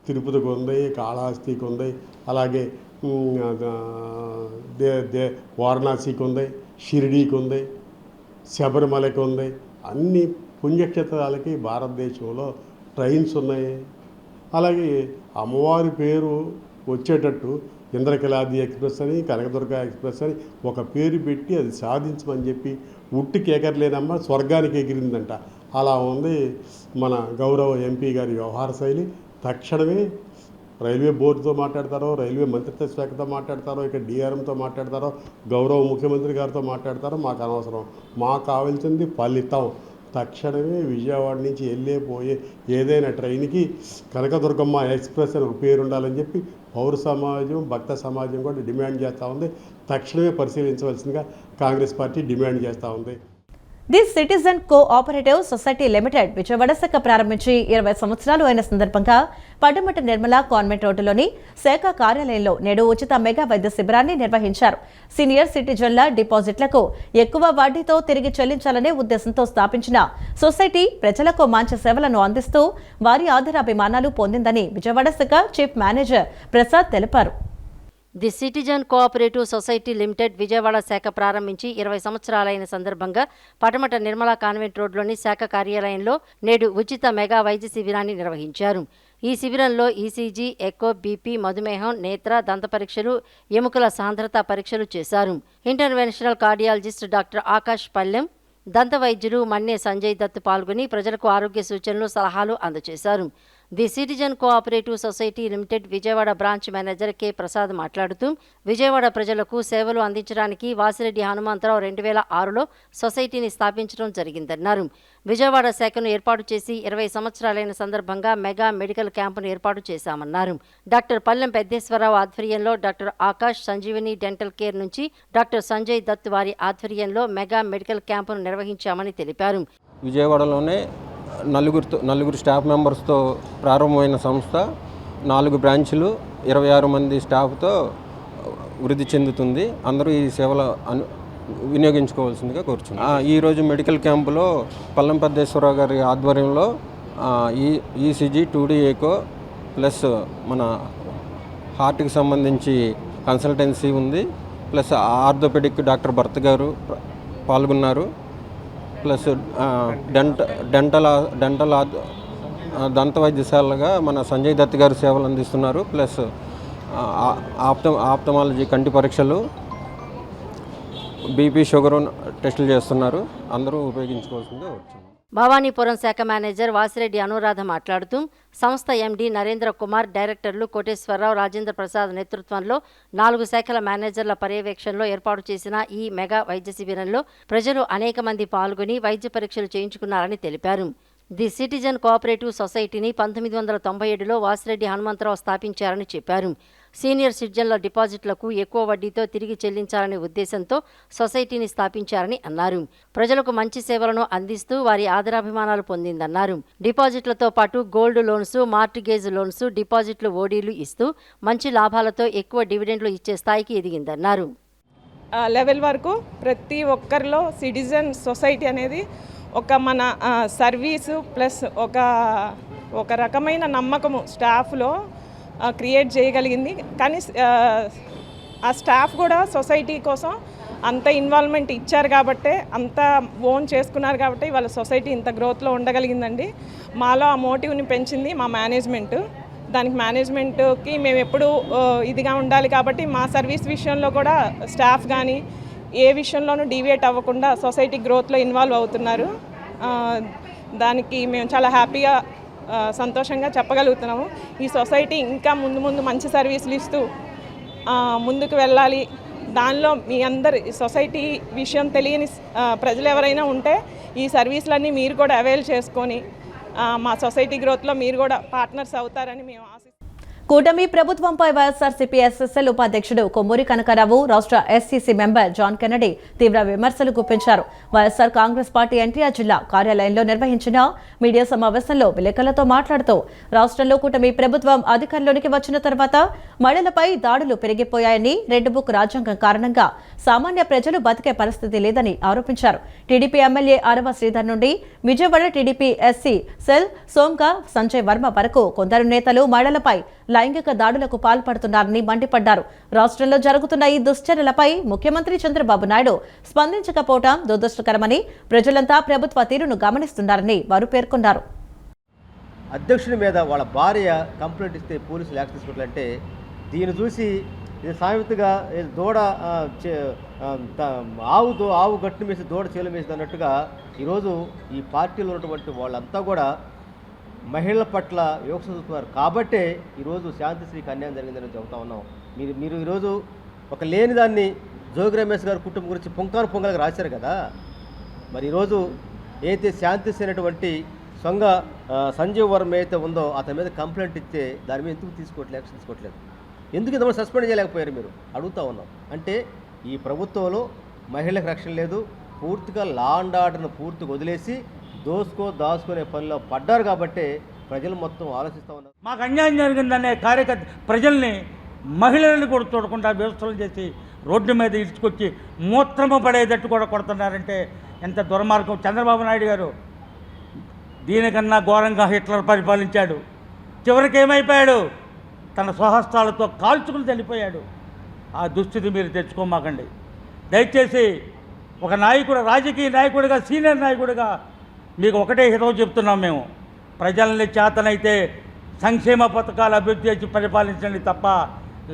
తిరుపతికి ఉంది, కాళహస్తికి ఉంది, అలాగే వారణాసికి ఉంది, షిరిడీకి ఉంది, శబరిమలకి ఉంది. అన్ని పుణ్యక్షేత్రాలకి భారతదేశంలో ట్రైన్స్ ఉన్నాయి. అలాగే అమ్మవారి పేరు వచ్చేటట్టు ఇంద్రకీలాద్రి ఎక్స్ప్రెస్ అని, కనకదుర్గ ఎక్స్ప్రెస్ అని ఒక పేరు పెట్టి అది సాధించమని చెప్పి ఉట్టికి ఎగరలేనమ్మ స్వర్గానికి ఎగిరిందంట. అలా ఉంది మన గౌరవ ఎంపీ గారి వ్యవహార శైలి. తక్షణమే రైల్వే బోర్డుతో మాట్లాడతారో, రైల్వే మంత్రిత్వ శాఖతో మాట్లాడతారో, ఇక డిఆర్ఎంతో మాట్లాడతారో, గౌరవ ముఖ్యమంత్రి గారితో మాట్లాడతారో మాకు అనవసరం. మాకు కావాల్సింది ఫలితం. తక్షణమే విజయవాడ నుంచి వెళ్ళిపోయే ఏదైనా ట్రైన్కి కనకదుర్గమ్మ ఎక్స్ప్రెస్ అని ఒక పేరు ఉండాలని చెప్పి పౌర సమాజం, భక్త సమాజం కూడా డిమాండ్ చేస్తూ ఉంది. తక్షణమే పరిశీలించవలసిందిగా కాంగ్రెస్ పార్టీ డిమాండ్ చేస్తూ ఉంది. The citizen cooperative society limited Vijayawada శాఖ ప్రారంభించి 20 సంవత్సరాలు అయిన సందర్భంగా పడ్డమట నిర్మల కాన్వెంట్ రోడ్డులోని శాఖ కార్యాలయంలో నేడు ఉచిత మెగా వైద్య శిబిరాన్ని నిర్వహించారు. సీనియర్ సిటిజన్ల డిపాజిట్లకు ఎక్కువ వడ్డీతో తిరిగి చెల్లించాలనే ఉద్దేశంతో స్థాపించిన సొసైటీ ప్రజలకు మంచి సేవలను అందిస్తూ వారి ఆదరాభిమానాలు పొందిందని విజయవాడ శాఖ చీఫ్ మేనేజర్ ప్రసాద్ తెలిపారు. The citizen cooperative society limited Vijayawada శాఖ ప్రారంభించి 20 సంవత్సరాలైన సందర్భంగా పటమట నిర్మల కాన్వెంట్ రోడ్లోని శాఖ కార్యాలయంలో నేడు ఉచిత మెగా వైద్య శిబిరాన్ని నిర్వహించారు. ఈ శిబిరంలో ఈసీజీ, ఎకో, బీపీ, మధుమేహం, నేత్ర, దంత పరీక్షలు, ఎముకల సాంద్రత పరీక్షలు చేశారు. ఇంటర్వెన్షనల్ కార్డియాలజిస్ట్ డాక్టర్ ఆకాష్ పల్లెం, దంత వైద్యులు మన్నే సంజయ్ దత్ పాల్గొని ప్రజలకు ఆరోగ్య సూచనలు, సలహాలు అందజేశారు. The citizen cooperative society limited Vijayawada branch manager K Prasad మాట్లాడుతూ, విజయవాడ ప్రజలకు సేవలు అందించడానికి వాసిరెడ్డి హనుమంతరావు 2006లో సొసైటీని స్థాపించడం జరిగిందన్నారు. విజయవాడ శాఖను ఏర్పాటు చేసి 20 సంవత్సరాలైన సందర్భంగా మెగా మెడికల్ క్యాంపును ఏర్పాటు చేశామన్నారు. డాక్టర్ పల్లెం పెద్దేశ్వరరావు ఆధ్వర్యంలో doctor Akash Sanjeevani dental care నుంచి డాక్టర్ సంజయ్ దత్ వారి ఆధ్వర్యంలో మెగా మెడికల్ క్యాంపును నిర్వహించామని తెలిపారు. విజయవాడలోనే నలుగురు స్టాఫ్ మెంబర్స్తో ప్రారంభమైన సంస్థ 4 బ్రాంచులు 26 మంది స్టాఫ్తో వృద్ధి చెందుతుంది. అందరూ ఈ సేవలు వినియోగించుకోవాల్సిందిగా కోరుచున్నాం. ఈరోజు మెడికల్ క్యాంపులో పల్లెం పెద్దేశ్వరరావు గారి ఆధ్వర్యంలో ఈసీజీ, 2D ఎకో ప్లస్ మన హార్ట్కి సంబంధించి కన్సల్టెన్సీ ఉంది, ప్లస్ ఆర్థోపెడిక్ డాక్టర్ భర్త గారు పాల్గొన్నారు, ప్లస్ డెంటల్ దంత వైద్యశాలగా మన సంజయ్ దత్ గారు సేవలు అందిస్తున్నారు, ప్లస్ ఆప్థమాలజీ కంటి పరీక్షలు, బీపీ, షుగర్ టెస్టులు చేస్తున్నారు. అందరూ ఉపయోగించుకోవాల్సిందే వచ్చింది. భవానీపురం శాఖ మేనేజర్ వాసిరెడ్డి అనురాధ మాట్లాడుతూ, సంస్థ ఎండీ నరేంద్ర కుమార్, డైరెక్టర్లు కోటేశ్వరరావు, రాజేంద్ర ప్రసాద్ నేతృత్వంలో 4 శాఖల మేనేజర్ల పర్యవేక్షణలో ఏర్పాటు చేసిన ఈ మెగా వైద్య శిబిరంలో ప్రజలు అనేక మంది పాల్గొని వైద్య పరీక్షలు చేయించుకున్నారని తెలిపారు. ది సిటిజన్ కోఆపరేటివ్ సొసైటీని 1997లో వాసిరెడ్డి హనుమంతరావు స్థాపించారని చెప్పారు. సీనియర్ సిటిజన్ల డిపాజిట్లకు ఎక్కువ వడ్డీతో తిరిగి చెల్లించాలనే ఉద్దేశంతో సొసైటీని స్థాపించారని అన్నారు. ప్రజలకు మంచి సేవలను అందిస్తూ వారి ఆదరాభిమానాలు పొందిందన్నారు. డిపాజిట్లతో పాటు గోల్డ్ లోన్స్, మార్టిగేజ్ లోన్స్, డిపాజిట్లు ఓడీలు ఇస్తూ మంచి లాభాలతో ఎక్కువ డివిడెండ్లు ఇచ్చే స్థాయికి ఎదిగిందన్నారు. లెవెల్ వరకు ప్రతి ఒక్కరిలో సిటిజన్ సొసైటీ అనేది ఒక మన సర్వీసు ప్లస్ ఒక రకమైన నమ్మకము స్టాఫ్లో క్రియేట్ చేయగలిగింది. కానీ ఆ స్టాఫ్ కూడా సొసైటీ కోసం అంత ఇన్వాల్వ్మెంట్ ఇచ్చారు కాబట్టే, అంత ఓన్ చేసుకున్నారు కాబట్టి వాళ్ళ సొసైటీ ఇంత గ్రోత్లో ఉండగలిగిందండి. మాలో ఆ మోటివ్ని పెంచింది మా మేనేజ్మెంటు. దానికి మేనేజ్మెంట్కి మేము ఎప్పుడూ ఇదిగా ఉండాలి కాబట్టి మా సర్వీస్ విషయంలో కూడా స్టాఫ్ కానీ ఏ విషయంలోనూ డీవియేట్ అవ్వకుండా సొసైటీ గ్రోత్లో ఇన్వాల్వ్ అవుతున్నారు. దానికి మేము చాలా హ్యాపీగా సంతోషంగా చెప్పగలుగుతున్నాము. ఈ సొసైటీ ఇంకా ముందు మంచి సర్వీసులు ఇస్తూ ముందుకు వెళ్ళాలి. దానిలో మీ అందరి సొసైటీ విషయం తెలియని ప్రజలు ఎవరైనా ఉంటే ఈ సర్వీసులన్నీ మీరు కూడా అవైల్ చేసుకొని మా సొసైటీ గ్రోత్లో మీరు కూడా పార్ట్నర్స్ అవుతారని మేము ఆశిస్తున్నాం. కూటమి ప్రభుత్వంపై వైఎస్ఆర్సీపీ ఎస్ఎస్ఎల్ ఉపాధ్యక్షుడు కొమ్మూరి కనకారావు, రాష్ట్ర ఎస్సీసీ మెంబర్ జాన్ కెన్నడీ తీవ్ర విమర్శలు గుప్పించారు. వైఎస్ఆర్ కాంగ్రెస్ పార్టీ ఎన్టీఆర్ జిల్లా కార్యాలయంలో నిర్వహించిన మీడియా సమావేశంలో విలేకరులతో మాట్లాడుతూ రాష్ట్రంలో కూటమి ప్రభుత్వం అధికారంలోకి వచ్చిన తర్వాత మహిళలపై దాడులు పెరిగిపోయాయని, రెడ్ బుక్ రాజ్యాంగం కారణంగా సామాన్య ప్రజలు బతికే పరిస్థితి లేదని ఆరోపించారు. టీడీపీ ఎమ్మెల్యే ఆరవ శ్రీధర్ నుండి విజయవాడ టీడీపీ ఎస్సీ సెల్ సోమ్గా సంజయ్ వర్మ వరకు కొందరు నేతలు మహిళలపై లైంగిక దాడులకు పాల్పడుతున్నారని మండిపడ్డారు. రాష్ట్రంలో జరుగుతున్న ఈ దుశ్చర్యలపై ముఖ్యమంత్రి చంద్రబాబు నాయుడు స్పందించకపోవడం దురదృష్టకరమని, ప్రజలంతా ప్రభుత్వ తీరును గమనిస్తున్నారని వారు పేర్కొన్నారు. అధ్యక్షుడి మీద వాళ్ళ భార్య కంప్లైంట్ ఇస్తే పోలీసులు యాక్షన్ తీసుకోవాలంటే దీన్ని చూసి ఇది సామెతగా దూడ ఆవు గట్టు వేసి దూడ చేలు వేసి అన్నట్టుగా ఈరోజు ఈ పార్టీలో ఉన్నటువంటి వాళ్ళంతా కూడా మహిళల పట్ల వివక్ష చూస్తున్నారు. కాబట్టే ఈరోజు శాంతిశ్రీకి అన్యాయం జరిగిందని చెబుతా ఉన్నాం. మీరు ఈరోజు ఒక లేని దాన్ని జోగి రమేష్ గారి కుటుంబం గురించి పొంగలుగా రాశారు కదా. మరి ఈరోజు ఏదైతే శాంతిశ్రీ అనేటువంటి సొంగ సంజీవ్ వర్మ అయితే ఉందో అతని మీద కంప్లైంట్ ఇస్తే దాని మీద ఎందుకు యాక్షన్ తీసుకోవట్లేదు? ఎందుకు ఇంతమంది సస్పెండ్ చేయలేకపోయారు మీరు అడుగుతా ఉన్నాం. అంటే ఈ ప్రభుత్వంలో మహిళలకు రక్షణ లేదు, పూర్తిగా లా అండ్ ఆర్డర్ను పూర్తిగా వదిలేసి దాచుకునే పనిలో పడ్డారు కాబట్టి ప్రజలు మొత్తం ఆలోచిస్తూ ఉన్నారు. మాకు అన్యాయం జరిగిందనే కార్యకర్త ప్రజల్ని, మహిళలను కూడా చూడకుండా వ్యవస్థలు చేసి రోడ్డు మీద ఇడ్చుకొచ్చి మూత్రము పడేటట్టు కూడా కొడుతున్నారంటే ఎంత దుర్మార్గం. చంద్రబాబు నాయుడు గారు దీనికన్నా ఘోరంగా హిట్లర్ పరిపాలించాడు. చివరికి ఏమైపోయాడు? తన స్వహస్తాలతో కాల్చుకుని చనిపోయాడు. ఆ దుస్థితి మీరు తెచ్చుకోమాకండి దయచేసి. ఒక నాయకుడు, రాజకీయ నాయకుడిగా, సీనియర్ నాయకుడిగా మీకు ఒకటే హితవు చెప్తున్నాం. మేము ప్రజల్ని చేతనైతే సంక్షేమ పథకాలు అభివృద్ధి చేసి పరిపాలించండి తప్ప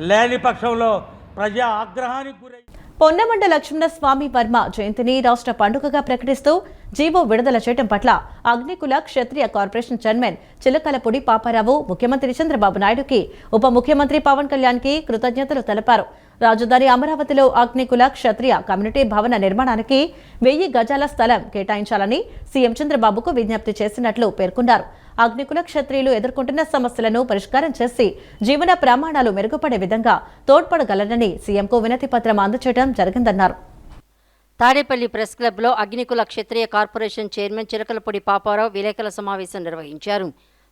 లేని పక్షంలో ప్రజా ఆగ్రహానికి గురై. పొన్నమండ లక్ష్మణ స్వామి వర్మ జయంతిని రాష్ట్ర పండుగగా ప్రకటిస్తూ జీవో విడుదల చేయడం పట్ల అగ్నికుల క్షత్రియ కార్పొరేషన్ చైర్మన్ చిలకలపూడి పాపారావు ముఖ్యమంత్రి చంద్రబాబు నాయుడుకి, ఉప ముఖ్యమంత్రి పవన్ కళ్యాణ్కి కృతజ్ఞతలు తెలిపారు. రాజధాని అమరావతిలో అగ్నికుల క్షత్రియ కమ్యూనిటీ భవన నిర్మాణానికి 1000 గజాల స్థలం కేటాయించాలని సీఎం చంద్రబాబుకు విజ్ఞప్తి చేసినట్లు పేర్కొన్నారు. అగ్నికుల క్షత్రియులు ఎదుర్కొంటున్న సమస్యలను పరిష్కారం చేసి జీవన ప్రమాణాలు మెరుగుపడే విధంగా తోడ్పడగలరని సీఎంకు వినతి పత్రం అందజేయడం జరిగిందన్నారు. తాడేపల్లి ప్రెస్ క్లబ్లో అగ్నికుల క్షత్రియ కార్పొరేషన్ చైర్మన్ చిలకలపూడి పాపారావు విలేకరుల సమావేశం నిర్వహించారు.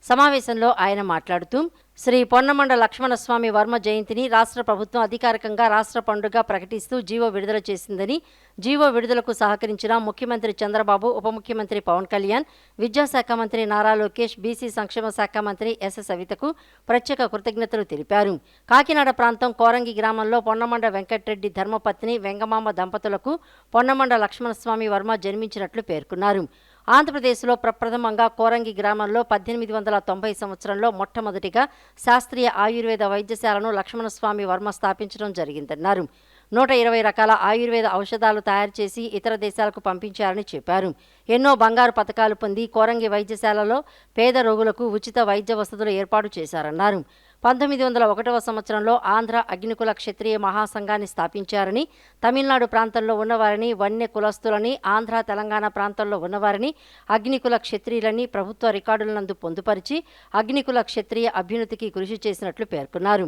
సమావేశంలో ఆయన మాట్లాడుతూ శ్రీ పొన్నమండ లక్ష్మణస్వామి వర్మ జయంతిని రాష్ట్ర ప్రభుత్వం అధికారికంగా రాష్ట్ర పండుగ ప్రకటిస్తూ జీవో విడుదల చేసిందని, జీవో విడుదలకు సహకరించిన ముఖ్యమంత్రి చంద్రబాబు, ఉప ముఖ్యమంత్రి పవన్ కళ్యాణ్, విద్యాశాఖ మంత్రి నారా లోకేష్, బీసీ సంక్షేమ శాఖ మంత్రి ఎస్ సవితకు ప్రత్యేక కృతజ్ఞతలు తెలిపారు. కాకినాడ ప్రాంతం కోరంగి గ్రామంలో పొన్నమండ వెంకట్రెడ్డి ధర్మపత్ని వెంగమామ దంపతులకు పొన్నమండ లక్ష్మణస్వామి వర్మ జన్మించినట్లు పేర్కొన్నారు. ఆంధ్రప్రదేశ్లో ప్రప్రథమంగా కోరంగి గ్రామంలో 1890 సంవత్సరంలో మొట్టమొదటిగా శాస్త్రీయ ఆయుర్వేద వైద్యశాలను లక్ష్మణస్వామి వర్మ స్థాపించడం జరిగిందన్నారు. 120 రకాల ఆయుర్వేద ఔషధాలు తయారు చేసి ఇతర దేశాలకు పంపించారని చెప్పారు. ఎన్నో బంగారు పథకాలు పొంది కోరంగి వైద్యశాలలో పేద రోగులకు ఉచిత వైద్య వసతులు ఏర్పాటు చేశారన్నారు. 1901వ సంవత్సరంలో ఆంధ్ర అగ్నికుల క్షత్రియ మహాసంఘాన్ని స్థాపించారని, తమిళనాడు ప్రాంతంలో ఉన్నవారిని వన్య కులస్తులని, ఆంధ్ర తెలంగాణ ప్రాంతంలో ఉన్నవారిని అగ్నికుల క్షత్రియులని ప్రభుత్వ రికార్డులనందు పొందుపరిచి అగ్నికుల క్షత్రియ అభ్యున్నతికి కృషి చేసినట్లు పేర్కొన్నారు.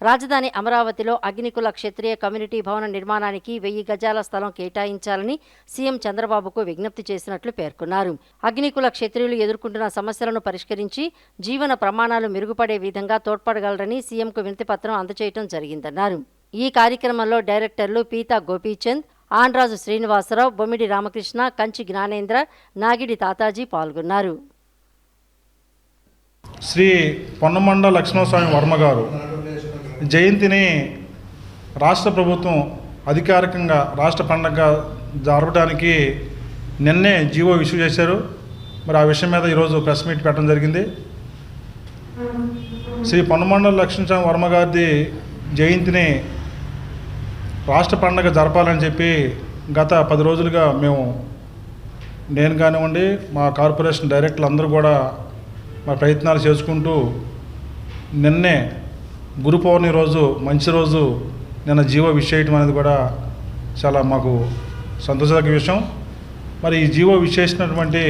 రాజధాని అమరావతిలో అగ్నికుల క్షత్రియ కమ్యూనిటీ భవన నిర్మాణానికి 1000 గజాల స్థలం కేటాయించాలని సీఎం చంద్రబాబుకు విజ్ఞప్తి చేసినట్లు పేర్కొన్నారు. అగ్నికుల క్షత్రియులు ఎదుర్కొంటున్న సమస్యలను పరిష్కరించి జీవన ప్రమాణాలు మెరుగుపడే విధంగా తోడ్పడగలరని సీఎంకు వినతిపత్రం అందజేయడం జరిగిందన్నారు. ఈ కార్యక్రమంలో డైరెక్టర్లు పీతా గోపీచంద్, ఆండ్రాజు శ్రీనివాసరావు, బొమ్మిడి రామకృష్ణ, కంచి జ్ఞానేంద్ర, నాగిడి తాతాజీ పాల్గొన్నారు. శ్రీ పొన్నమండ లక్ష్మణస్వామి వర్మ గారు జయంతిని రాష్ట్ర ప్రభుత్వం అధికారికంగా రాష్ట్ర పండుగగా జరపడానికి నిన్నే జీవో ఇష్యూ చేశారు. మరి ఆ విషయం మీద ఈరోజు ప్రెస్ మీట్ పెట్టడం జరిగింది. శ్రీ పొన్నమండ లక్ష్మణస్వామి వర్మ గారి జయంతిని రాష్ట్ర పండుగ జరపాలని చెప్పి గత 10 రోజులుగా నేను కానివ్వండి మా కార్పొరేషన్ డైరెక్టర్లు అందరూ కూడా మా ప్రయత్నాలు చేసుకుంటూ నిన్నే గురు పౌర్ణమి రోజు మంచి రోజు నిన్న జీవో విషేయటం అనేది కూడా చాలా మాకు సంతోషదగ్గ విషయం. మరి ఈ జీవో విశేషించినటువంటి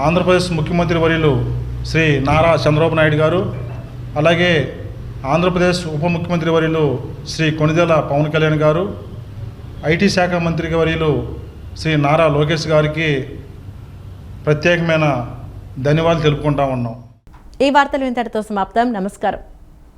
ఆంధ్రప్రదేశ్ ముఖ్యమంత్రి వర్యులు శ్రీ నారా చంద్రబాబు నాయుడు గారు, అలాగే ఆంధ్రప్రదేశ్ ఉప ముఖ్యమంత్రి వర్యులు శ్రీ కొణిదెల పవన్ కళ్యాణ్ గారు, ఐటీ శాఖ మంత్రి వర్యులు శ్రీ నారా లోకేష్ గారికి ప్రత్యేకమైన ధన్యవాదాలు తెలుపుకుంటా ఉన్నాం. ఈ వార్తలు ఇంతటితో సమాప్తం. నమస్కారం.